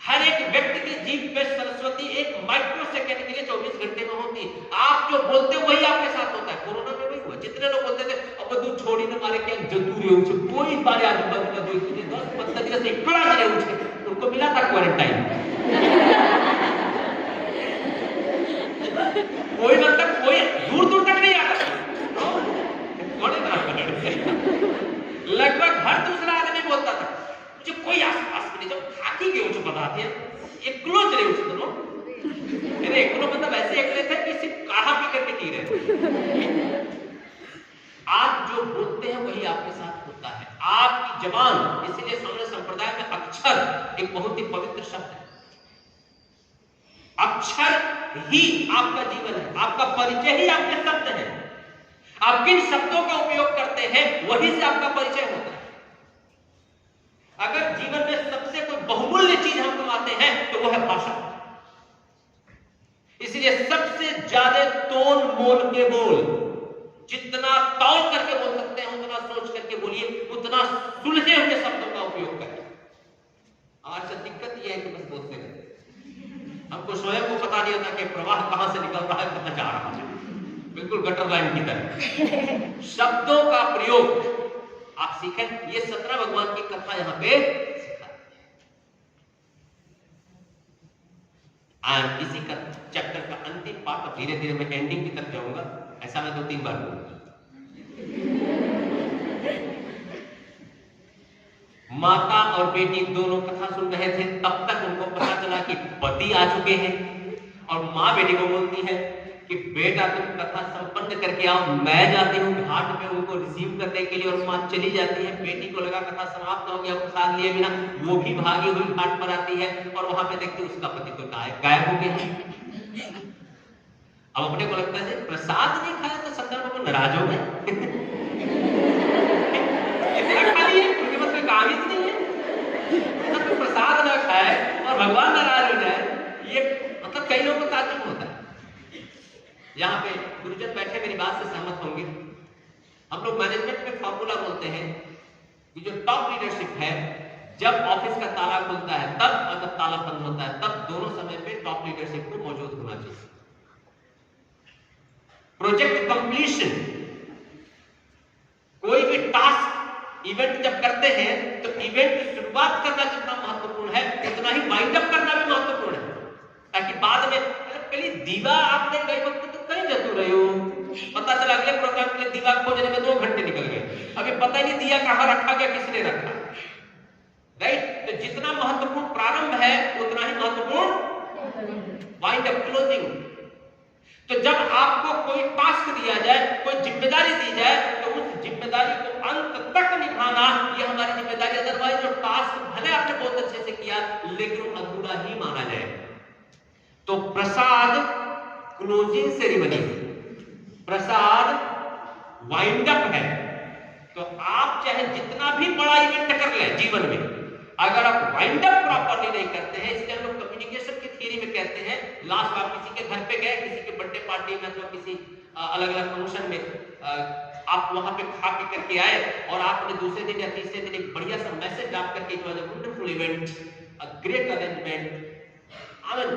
हर एक व्यक्ति की जीभ पे सरस्वती एक माइक्रो सेकंड के लिए 24 घंटे में होती है। आप जो बोलते हो वही आपके साथ होता है। कोरोना में वही हुआ, जितने लोग बोलते थे अब दूध छोड़ी न मारे क्या जंतु रे उछे, कोई बारे आजू-बाजू का देखते 10-15 दिन से इकड़ा चले उछे, उनको मिला था क्वारंटाइन। कोई मतलब कोई दूर-दूर तक नहीं आता, थोड़े लगभग हर दूसरा आदमी बोलता था मुझे कोई आसपास में नहीं, जब खाकी के उसे बताते हैं एक क्लोज रहे उसे दोनों, अरे एक क्लो मतलब ऐसे एक थे कि सिर्फ काढ़ा पी करके पी रहे। आप जो बोलते हैं वही आपके साथ होता है, आपकी जबान। इसीलिए सामने संप्रदाय में अक्षर एक बहुत ही पवित्र शब्द है। अक्षर ही आपका जीवन है, आपका परिचय ही आपके शब्द है। आप किन शब्दों का उपयोग करते हैं वही से आपका परिचय होता है। अगर जीवन में सबसे कोई बहुमूल्य चीज हम कमाते हैं तो वो है भाषा। इसलिए सबसे ज्यादा तोल मोल के बोल, जितना तौल करके बोल सकते हैं उतना सोच करके बोलिए, उतना सुलझे हुए शब्दों का उपयोग करें। आज दिक्कत यह है कि बस बोलते रहते, हमको स्वयं को पता नहीं होता कि प्रवाह कहां से निकल रहा है, कहां जा रहा है, बिल्कुल गटर लाइन की तरह। शब्दों का प्रयोग आप सीखें, ये 17 भगवान की कथा यहां पे सिखाती है। इसी का चैप्टर का अंतिम पार्ट, धीरे धीरे मैं एंडिंग की तरफ जाऊंगा, ऐसा मैं 2-3 बार बोलूंगा। माता और बेटी दोनों कथा सुन रहे थे, तब तक उनको पता चला कि पति आ चुके हैं, और माँ बेटी को बोलती है कि बेटा तुम कथा संपन्न करके आओ, मैं जाती हूँ घाट पे उनको रिसीव करने के लिए, और माँ चली जाती है। बेटी को लगा कथा समाप्त हो गया, प्रसाद लिए बिना वो भी भागी हुई घाट पर आती है, और वहां पे देखती है उसका पति तो गायब हो गया। अब अपने को लगता है प्रसाद नहीं खाया तो संदर्भ को नाराज हो गए, इतना खाली है उनके पास कोई काम ही नहीं है, तो प्रसाद ना खाए और भगवान नाराज हो जाए, ये मतलब कई लोगों को ताज्जुब होता है। यहाँ पे गुरुजन बैठे मेरी बात से सहमत होंगे। हम लोग मैनेजमेंट में फॉर्मूला बोलते हैं कि जो टॉप लीडरशिप है, जब ऑफिस का ताला खुलता है तब और जब ताला बंद होता है तब दोनों समय पे टॉप लीडरशिप को मौजूद होना चाहिए। प्रोजेक्ट कंप्लीशन, कोई भी टास्क इवेंट जब करते हैं तो इवेंट की शुरुआत करना जितना महत्वपूर्ण है उतना ही वाइंड अप करना भी महत्वपूर्ण है, ताकि बाद में पहले दीवा आपने गए वक्त तो कहीं जतू रहे हो, पता चला अगले प्रोग्राम के लिए दीवा खोजने में 2 घंटे निकल गए, अभी पता ही नहीं दिया कहां रखा गया, किसने रखा, राइट। तो जितना महत्वपूर्ण प्रारंभ है उतना ही महत्वपूर्ण वाइंड अप, क्लोजिंग। तो जब आपको कोई टास्क दिया जाए, कोई जिम्मेदारी दी जाए, तो उस जिम्मेदारी को अंत तक निभाना ये हमारी जिम्मेदारी। अदरवाइज जो टास्क भले आपने बहुत अच्छे से किया लेकिन वो अधूरा ही माना जाए। तो प्रसाद क्लोजिंग सेरेमनी, प्रसाद वाइंड अप है। तो आप चाहे जितना भी बड़ा इवेंट कर ले जीवन में, अगर आप वाइंड अप प्रॉपर्ली नहीं करते हैं, इसलिए हम लोग कम्युनिकेशन की थियरी में कहते हैं, लास्ट आप किसी के घर पे गए, किसी के बर्थडे पार्टी में अथवा किसी अलग अलग फंक्शन में, आप वहां पे खा पी करके आए और आपने दूसरे दिन या तीसरे दिन एक बढ़िया सा मैसेज डाल करके, it was a wonderful event, a great arrangement, I mean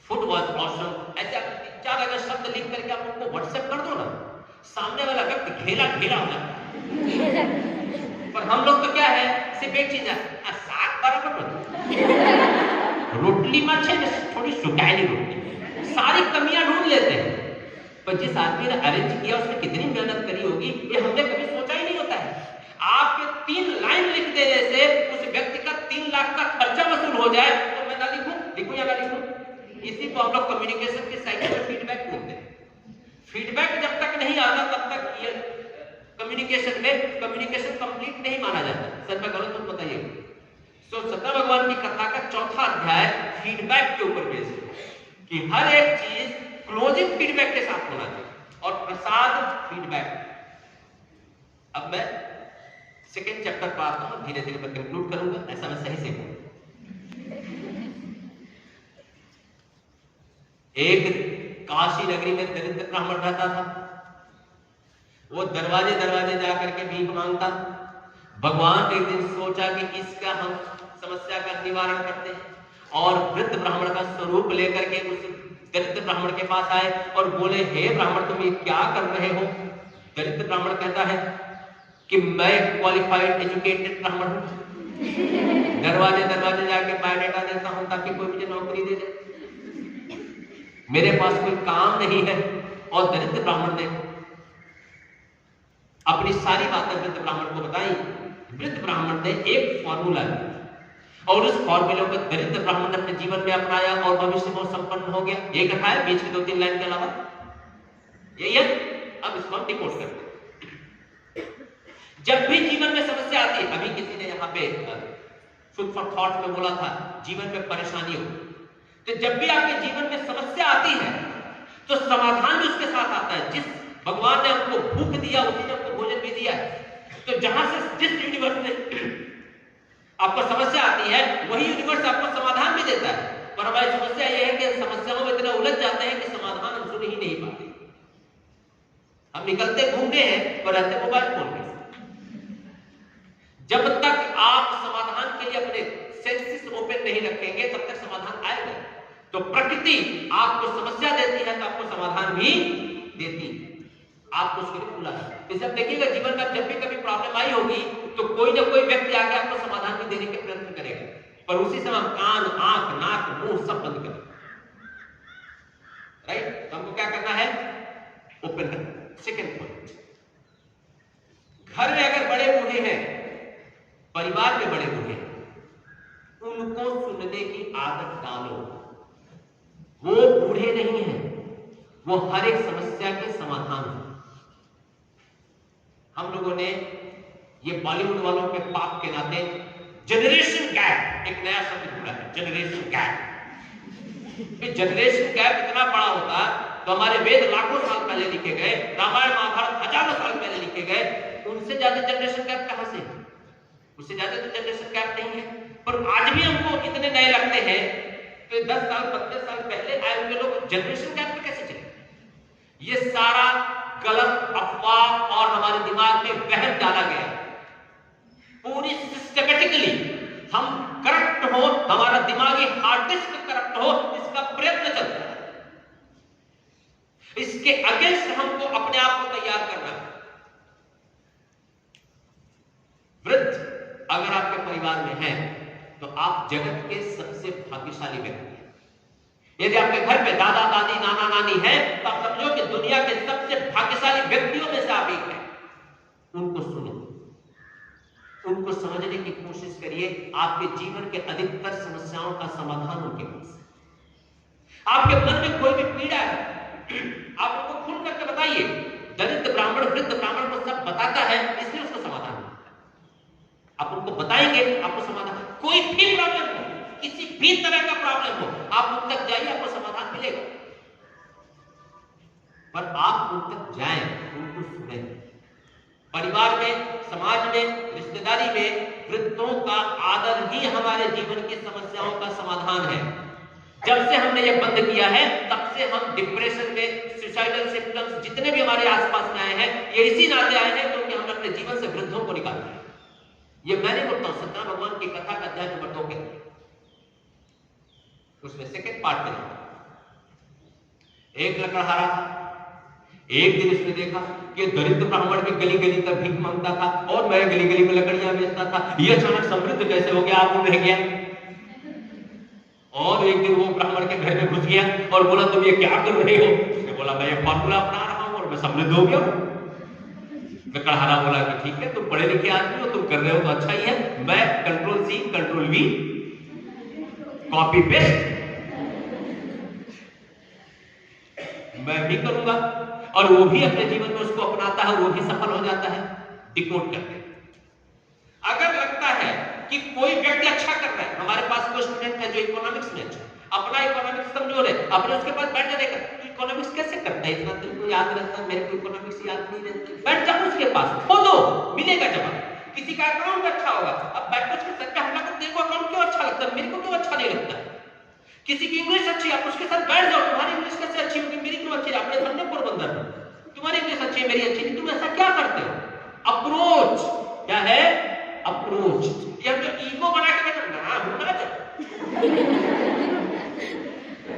food was awesome, ऐसे आप 4 अगर शब्द लिख करके आप उनको व्हाट्सएप कर दो ना, सामने वाला व्यक्ति घेरा घेरा हो जाता है। पर हम लोग तो क्या है, सिर्फ एक चीज है, साग बराबर रोटली में अच्छे थोड़ी सुखाई रोटी, सारी कमियां ढूंढ लेते हैं। पर जिस आदमी ने अरेंज किया उसने कितनी मेहनत करी होगी, ये हमने कभी सोचा ही नहीं होता है। आपके 3 लाइन लिख देने से उस व्यक्ति का 3 लाख का खर्चा वसूल हो जाए, तो मैं ना लिखूं या ना लिखूं? इसी को हम लोग कम्युनिकेशन के साइकिल में फीडबैक बोलते हैं। फीडबैक जब तक नहीं आता तब तक ये कम्युनिकेशन कंप्लीट नहीं माना जाता। सर मैं गलत हूं बताइए। तो सतनाम भगवान की कथा का 4था अध्याय फीडबैक के ऊपर बेस्ड है कि हर एक चीज क्लोजिंग फीडबैक के साथ होना चाहिए और प्रसाद फीडबैक। अब मैं सेकेंड चैप्टर पर आता हूं, धीरे धीरे मैं कंक्लूड करूंगा, ऐसा मैं सही से कहूंगा। एक काशी नगरी में दरिद्र ब्राह्मण रहता था। वो दरवाजे दरवाजे जाकर के भीख मांगता। भगवान ने एक दिन सोचा कि इसका हम समस्या का निवारण करते हैं और वृद्ध ब्राह्मण का स्वरूप लेकर के उस दरिद्र ब्राह्मण के पास आए और बोले, हे ब्राह्मण तुम ये क्या कर रहे हो? दरिद्र ब्राह्मण कहता है कि मैं क्वालिफाइड एजुकेटेड ब्राह्मण हूं, दरवाजे दरवाजे जाके बायोडाटा देता हूं ताकि कोई मुझे नौकरी दे दे, मेरे पास कोई काम नहीं है। और दरिद्र ब्राह्मण ने अपनी सारी बातें वृद्ध ब्राह्मण को बताई। वृद्ध ब्राह्मण ने एक फॉर्मूला दिया और उस फॉर्मूले को दरिद्र ब्राह्मण ने अपने जीवन में अपनाया और भविष्य में संपन्न हो गया। ये कथा है, बीच की 2-3 लाइन के अलावा यही है। अब इसको हम डिकोड करते हैं। जब भी जीवन में समस्या आती है, अभी किसी ने यहाँ पे फूड फॉर थॉट में बोला था जीवन में परेशानी हो, तो जब भी आपके जीवन में समस्या आती है तो समाधान भी उसके साथ आता है। जिस भगवान ने हमको भूख दिया उसी ने हमको भोजन भी दिया है। तो जहां से जिस यूनिवर्स में आपको समस्या आती है वही यूनिवर्स आपको समाधान भी देता है। पर हमारी समस्या यह है कि समस्याओं में इतना उलझ जाते हैं कि समाधान हम सुन ही नहीं पाते। हम निकलते घूमते हैं पर रहते मोबाइल फोन में। जब तक आप समाधान के लिए अपने सेंसेस ओपन नहीं रखेंगे तब तक समाधान आएगा। तो प्रकृति आपको समस्या देती है तो आपको समाधान भी देती है, आपको उसके लिए खुला है। इसे आप देखिएगा, जीवन में जब भी कभी प्रॉब्लम आई होगी तो कोई ना कोई व्यक्ति आके आपको समाधान भी देने के प्रयत्न करेगा, पर उसी समय हम कान, आंख, नाक, मुंह सब बंद करें। राइट? तो हमको क्या करना है? ओपन करना। सेकेंड पॉइंट, घर में अगर बड़े बूढ़े हैं, परिवार में बड़े बूढ़े हैं, उनको सुनने की आदत डालो। वो बूढ़े नहीं हैं, वो हर एक समस्या के समाधान है। हम लोगों ने ये बॉलीवुड वालों के पाप के नाते जनरेशन गैप एक नया शब्द ढूंढा है, जनरेशन गैप। जनरेशन गैप इतना बड़ा होता तो हमारे वेद लाखों साल पहले लिखे गए, रामायण महाभारत हजारों साल पहले लिखे गए, उनसे ज्यादा जनरेशन गैप कहां से? उससे ज्यादा तो जनरेशन गैप नहीं है। पर आज भी हमको इतने नए लगते हैं कि 10 साल 15 साल पहले आए हुए लोग जनरेशन गैप में कैसे चले? ये सारा गलत अफवाह और हमारे दिमाग में वहम डाला गया। पूरी सिस्टमेटिकली हम करप्ट हो, हमारा दिमागी हार्ड डिस्क करप्ट हो, इसका प्रयत्न चलता है। इसके अगेंस्ट हमको अपने आप को तैयार करना है। वृद्ध अगर आपके परिवार में है तो आप जगत के सबसे भाग्यशाली व्यक्ति हैं। यदि आपके घर पे दादा दादी नाना नानी है तो आप समझो कि दुनिया के सबसे भाग्यशाली व्यक्तियों में से आप एक हैं। उनको सुनो, उनको समझने की कोशिश करिए। आपके जीवन के अधिकतर समस्याओं का समाधान उनके पास है। आपके मन में कोई भी पीड़ा है, आप उनको खुल करके बताइए। दरिद्र ब्राह्मण वृद्ध ब्राह्मण को सब बताता है, इसलिए उसको समाधान मिलता है। आप उनको बताएंगे, आपको समाधान। कोई भी प्रॉब्लम हो, किसी भी तरह का प्रॉब्लम हो, आप उन तक जाइए, आपको समाधान मिलेगा। पर आप उन तक जाएं, उनको सुनें। परिवार में, समाज में, रिश्तेदारी में वृद्धों का आदर ही हमारे जीवन की समस्याओं का समाधान है। जब से हमने ये बंद किया है तब से हम डिप्रेशन में, सुसाइडल सिम्टम्स जितने भी हमारे आसपास में आए हैं, ये इसी नाते आए हैं क्योंकि हमने अपने जीवन से वृद्धों को निकाला है। ये मैंने बोलता हूं, सत्यनारायण भगवान की कथा का अध्याय नंबर 2 के उसमें सेकेंड पार्ट में एक लकड़हारा था। एक दिन उसने देखा कि दरिद्र ब्राह्मण भी गली गली तक भीख मांगता था और मैं गली गली में लकड़ियां बेचता था। ये अचानक समृद्ध कैसे हो गया? आप रह गया। और एक दिन वो ब्राह्मण के घर में घुस गया और बोला तुम ये क्या कर रहे हो? उसने बोला मैं ये फॉर्मूला अपना रहा हूं और मैं समृद्ध हो गया हूं। मैं कड़हारा बोला कि ठीक है, तुम पढ़े लिखे आदमी हो, तुम कर रहे हो तो अच्छा ही है, मैं control C control V copy paste मैं भी करूंगा। और वो भी अपने जीवन में उसको अपनाता है, वो भी सफल हो जाता है। डिकोड करते हैं। अगर लगता है कि कोई व्यक्ति अच्छा कर रहा है, हमारे पास कोई स्टूडेंट है जो इकोनॉमिक्स में अच्छा, अपना इकोनॉमिक्स कमजोर है, अपने उसके पास बैठ जाएगा, तो इकोनॉमिक्स कैसे करता है, इतना तेरे को याद रहता है, मेरे को इकोनॉमिक्स याद नहीं रहता, बैठ जा उसके पास, खोदो, मिलेगा जवाब। किसी का अकाउंट अच्छा होगा, अब बैठो उसके साथ हमला कर, देखो अकाउंट क्यों अच्छा लगता है, मेरे को क्यों अच्छा नहीं लगता है। किसी की इंग्लिश अच्छी है, आप उसके साथ बैठ जाओ, तुम्हारी इंग्लिश कैसे अच्छी होगी, मेरी क्यों अच्छी है, अपने धन्य पोरबंदर में तुम्हारी इंग्लिश अच्छी है, मेरी अच्छी नहीं, तुम ऐसा क्या करते हो। अप्रोच क्या है, अप्रोच। ये हम जो ईगो बना के बैठे ना होना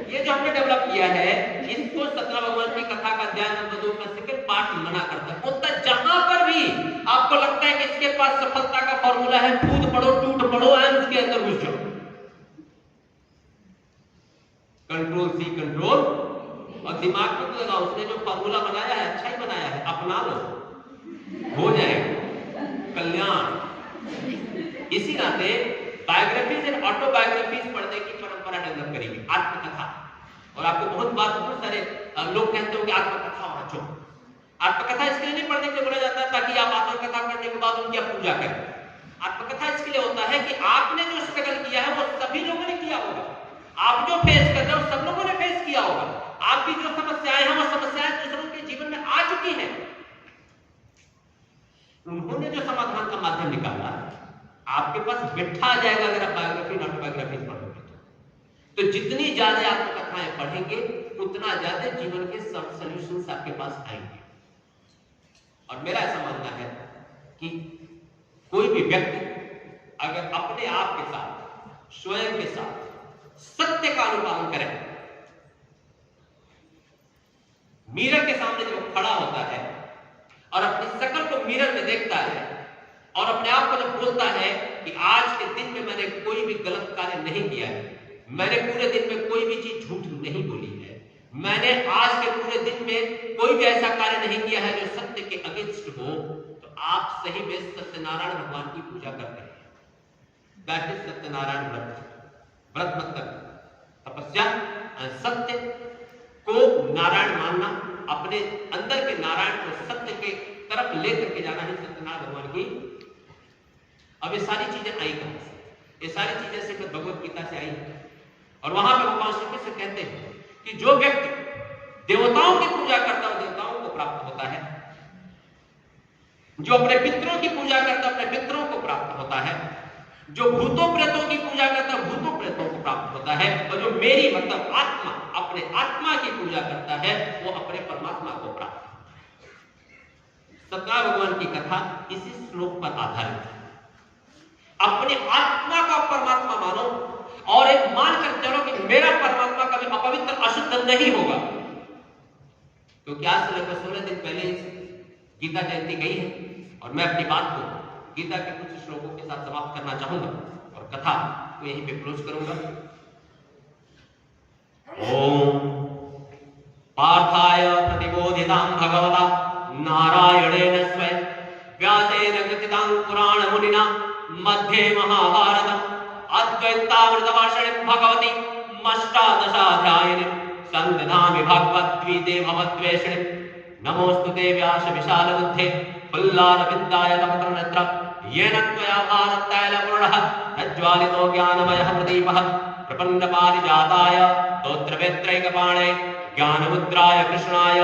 ये जो हमने डेवलप किया है, इसको सतना भगवान की कथा का अध्याय नंबर 2 का सेकंड पार्ट मना करता है। बोलता जहां पर भी आपको लगता है कि इसके पास सफलता का फॉर्मूला है, कूद पड़ो, टूट पड़ो, एंड उसके अंदर घुस जाओ। कंट्रोल सी कंट्रोल, और दिमाग में तो लगा, उसने जो फॉर्मूला बनाया है अच्छा ही बनाया है, अपना लो, हो जाएगा कल्याण। इसी नाते बायोग्राफीज एंड ऑटोबायोग्राफीज पढ़ने की परंपरा डेवलप करेगी, आत्मकथा। और आपको बहुत सारे लोग कहते हो कि आत्मकथा वांचो। आत्मकथा इसके लिए नहीं पढ़ने के लिए बोला जाता है ताकि आप आत्मकथा करने के बाद उनकी पूजा करें। आत्मकथा इसके लिए होता है कि आपने जो स्ट्रगल किया है वो सभी लोगों ने किया होगा, आप जो फेस कर रहे हो सब लोगों ने फेस किया होगा, आपकी जो समस्याएं हैं वो समस्याएं दूसरों के जीवन में आ चुकी हैं, उन्होंने जो समाधान का माध्यम निकाला आपके पास बिठा आ जाएगा अगर आप बायोग्राफी ऑटोबायोग्राफी पढ़ोगे तो जितनी ज्यादा आत्मकथाएं पढ़ेंगे उतना ज्यादा जीवन के सब सॉल्यूशंस आपके पास आएंगे। और मेरा ऐसा मानना है कि कोई भी व्यक्ति अगर अपने आप के साथ, स्वयं के साथ सत्य का अनुपालन करे, मिरर के सामने जब खड़ा होता है और अपनी शक्ल को मिरर में देखता है और अपने आप को जब बोलता है कि आज के दिन में मैंने कोई भी गलत कार्य नहीं किया है, मैंने पूरे दिन में कोई भी चीज झूठ नहीं बोली है, मैंने आज के पूरे दिन में कोई भी ऐसा कार्य नहीं किया है जो सत्य के अगेंस्ट हो, तो आप सही में सत्यनारायण भगवान की पूजा कर रहे हैं। दैट इज सत्यनारायण व्रत। व्रत मतलब तपस्या, सत्य को नारायण मानना, अपने अंदर के नारायण को सत्य के तरफ लेकर के जाना है सत्यनारायण भगवान की। अब ये सारी चीजें आई कहां से? ये सारी चीजें सिर्फ भगवत गीता से आई है। और वहां पे भगवान श्री कृष्ण कहते हैं कि जो व्यक्ति देवताओं की पूजा करता है देवताओं को प्राप्त होता है, जो अपने पितरों की पूजा करता है अपने पितरों को प्राप्त होता है, जो भूतों प्रेतों की पूजा करता है भूतों प्रेतों को प्राप्त होता है, और जो मेरी मतलब आत्मा अपने आत्मा की पूजा करता है वो अपने परमात्मा को प्राप्त होता है। सत्यनारायण भगवान की कथा इसी श्लोक पर आधारित है। अपने आत्मा का परमात्मा मानो और एक मानकर चलो कि मेरा परमात्मा कभी अपवित्र अशुद्ध नहीं होगा। क्योंकि आज से लगभग 16 दिन पहले गीता जयंती गई है और मैं अपनी बात को गीता के कुछ श्लोकों के साथ समाप्त करना चाहूंगा और कथा को यहीं पे क्लोज करूंगा। ओम पार्थाय प्रतिबोधितां भगवता नारायणेन स्वयं व्यासेन कृतितां पुराण मुनिना मध्ये महाभारतम् अद्वैतामृतभाषणं भगवती अष्टादशाध्यायिनीं संदधामि भगवद्गीते भवद्वेषिणीं। नमोस्तुते व्यास विशालबुद्धे फुल्लारविन्दाय तपत्रनेत्र येन त्वया भारतैलपूर्णः प्रज्वालितो ज्ञानमयः प्रदीपः प्रपन्नपारिजाताय स्तोत्रवेत्रैकपाणे ज्ञानमुद्राय कृष्णाय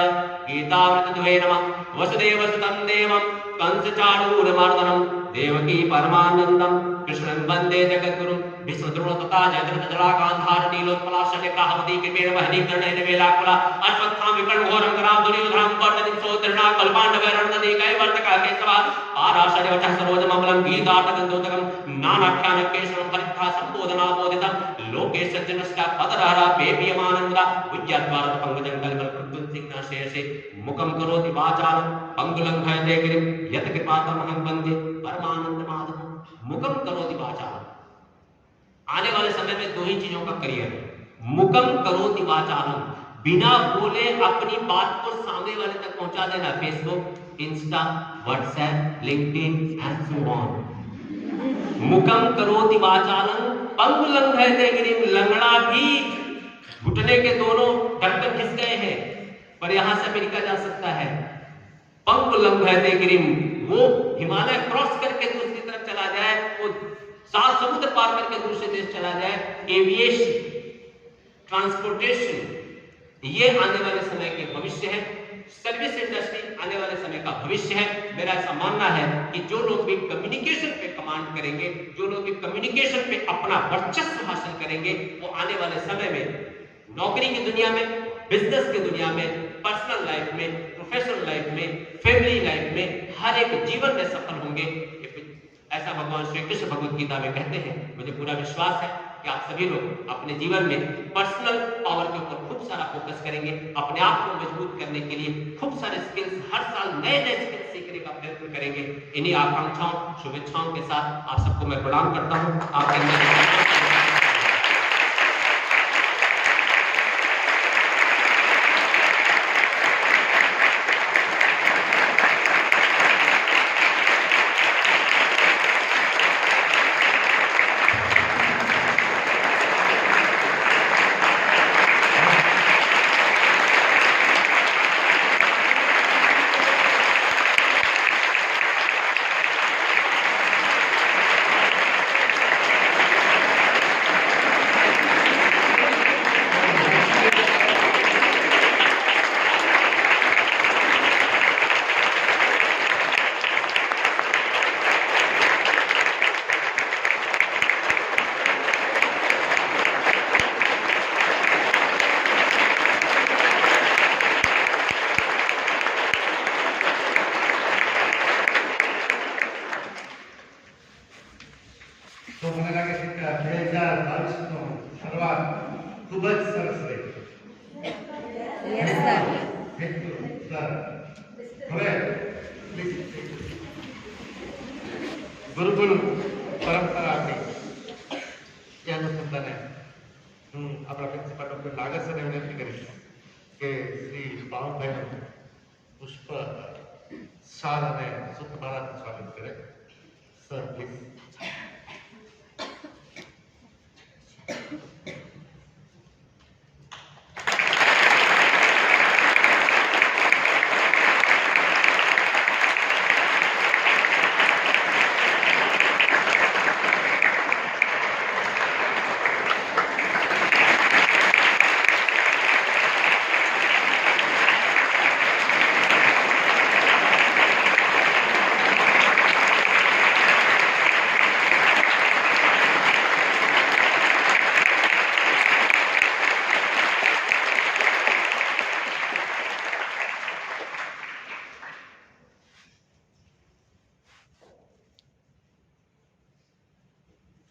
गीतामृतदुहे नमः। वसुदेवसुतं देवं कंसचाणूरमर्दनं देवकी परमानन्दं कृष्णं वन्दे जगद्गुरुं। भीष्मद्रोण तथा जयद्रथ गांधार नीलोत्पलाशनिग्रहवती कृपेण वहनीकर्णेन वेलाकुला अश्वत्थाम विकर्ण घोरं करां दुर्योधनं वर्तनं सोदृढा कल्पाण्डवैरणनदी कैवर्तकः केशवा पाराशर्यवचः सरोजममलं गीताटकन्दोदकं नानाख्यानकेशवं परित्था सम्बोधनाबोधितं लोके सज्जनश्च पदरहरा पेपीयमानन्दरा उज्जद्वारत पंकजं कल्पलकृत्वं शेषे मुखं करोति वाचालं पंगुलं भयते गिरिं यत्कृपातमहं वन्दे परमानन्दमाधवं। मुखं करोति वाचालं, आने वाले समय में दो ही चीजों का करियर है। मुखम करोति वाचालम, बिना बोले अपनी बात को सामने वाले तक पहुंचा देना। Facebook, Insta, WhatsApp, LinkedIn and so on. मुखम करोति वाचालं पंगुलंघयते गिरिम। लंगड़ा भी घुटने के दोनों ढक्कन घिस गए हैं, पर यहां से अमेरिका जा सकता है। पंगुलंघयते गिरिम, वो हिमालय क्रॉस करके दूसरी तरफ चला जाए, वो 7 समुद्र पार करके दूसरे देश चला जाए। एविएशन, ट्रांसपोर्टेशन, ये आने वाले समय के भविष्य है। सर्विस इंडस्ट्री आने वाले समय का भविष्य है। मेरा ऐसा मानना है कि जो लोग भी कम्युनिकेशन पे कमांड करेंगे, जो लोग भी कम्युनिकेशन पे अपना वर्चस्व हासिल करेंगे, वो आने वाले समय में नौकरी की दुनिया में, बिजनेस की दुनिया में, पर्सनल लाइफ में, प्रोफेशनल लाइफ में, फैमिली लाइफ में, हर एक जीवन में सफल होंगे। ऐसा भगवान श्री कृष्ण भगवत गीता में कहते हैं। मुझे पूरा विश्वास है कि आप सभी लोग अपने जीवन में पर्सनल पावर के ऊपर खूब सारा फोकस करेंगे, अपने आप को मजबूत करने के लिए खूब सारे स्किल्स, हर साल नए नए स्किल्स सीखने का प्रयत्न करेंगे। इन्हीं आकांक्षाओं, शुभेच्छाओं के साथ आप सबको मैं प्रणाम करता हूं। आपके अंदर તો મને લાગે છે કે 2022 નો શરૂઆત ખૂબ જ સરસ રહી. Yes, sir. Thank you sir. હવે પ્લીઝ ગુરુકુળ પરંપરાથી એ અનુસંધાને હું આપણા પ્રિન્સિપાલ ડોક્ટર નાગર સરને વિનંતી કરીશ કે શ્રી બાવનભાઈનું પુષ્પ શાલ અને સુખમાળાથી સ્વાગત કરે. Sir please.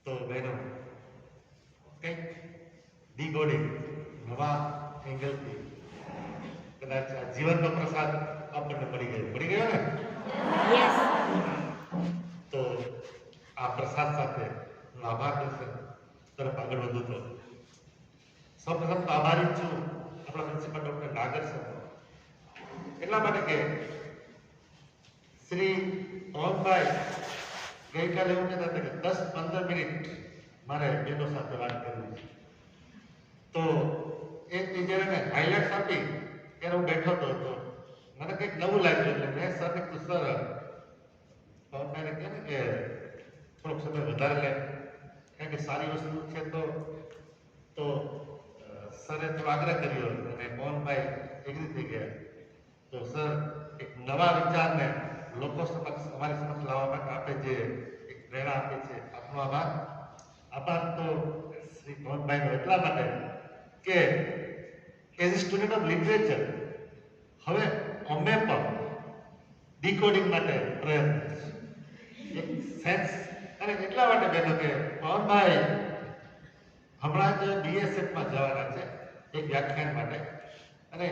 તો બહેનો કંઈક ડીકોડિંગ નવા એંગલથી કદાચ આ જીવનનો પ્રસાદ આપણને મળી ગયો ને. Yes. તો આ પ્રસાદ સાથે હું આભાર દર્શન તરફ આગળ વધું તો સૌપ્રથમ તો આભારી જ છું આપણા પ્રિન્સિપલ ડોક્ટર નાગર સર, એટલા માટે કે શ્રી પવનભાઈ ગઈકાલે એવું કહેતા હતા કે 10-15 મિનિટ મારે બેનો સાથે વાત કરવી છે. તો એ જ્યારે મેં હાઇલાઇટ્સ આપી ત્યારે હું બેઠો હતો તો મને કંઈક નવું લાગ્યું. એટલે મેં સરને કીધું, સર પવનભાઈને કહે ને કે થોડોક સમય વધારે લે, કારણ કે સારી વસ્તુ છે. તો સરે તો આગ્રહ કર્યો અને પવનભાઈ એગ્રી થઈ ગયા. તો સર એક નવા વિચારને લોકો સમક્ષ, અમારી સમક્ષ લાવવા માટે આપે જે એક પ્રેરણા આપે છે, આપનો આભાર. આભાર તો શ્રી પવનભાઈનો એટલા માટે કે as a student of literature હવે અમે પણ ડીકોડિંગ માટે પ્રયત્ન એક સેન્સ, અને એટલા માટે બેઠો કે પવનભાઈ હમણાં જ બીએસએફમાં જવાના છે એક વ્યાખ્યાન માટે, અને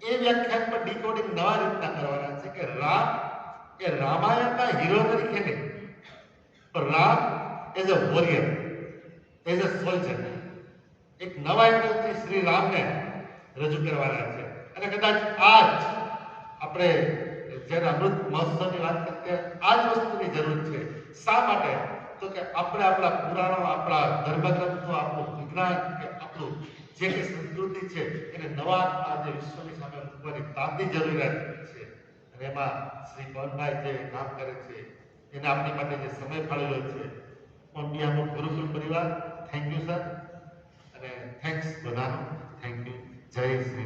એ વ્યાખ્યાન પર ડીકોડિંગ નવા રીતના કરવાના છે કે રામ એ રામાયણના હીરો તરીકે નહીં, પણ Ram as a warrior, as a soldier, એક નવા એંગલથી શ્રી રામને રજૂ કરવાના છે. અને કદાચ આજ આપણે જ્યારે અમૃત મહોત્સવની વાત કરીએ આ જ વસ્તુની જરૂર છે. શા માટે? તો કે આપણે આપણા પુરાણો, આપણા ધર્મગ્રંથો, આપણું વિજ્ઞાન કે આપણું જે કંઈ સંસ્કૃતિ છે એને નવા આજે વિશ્વની સામે મૂકવાની તાતી જરૂરિયાત છે. અને એમાં શ્રી પવનભાઈ જે કામ કરે છે એને આપણી માટે જે સમય ફાળવ્યો છે, ઓન બિહાફ ઓફ ગુરુકુલ પરિવાર, થેન્ક યુ સર, અને થેન્ક્સ બધાનો, થેન્ક યુ. જય શ્રી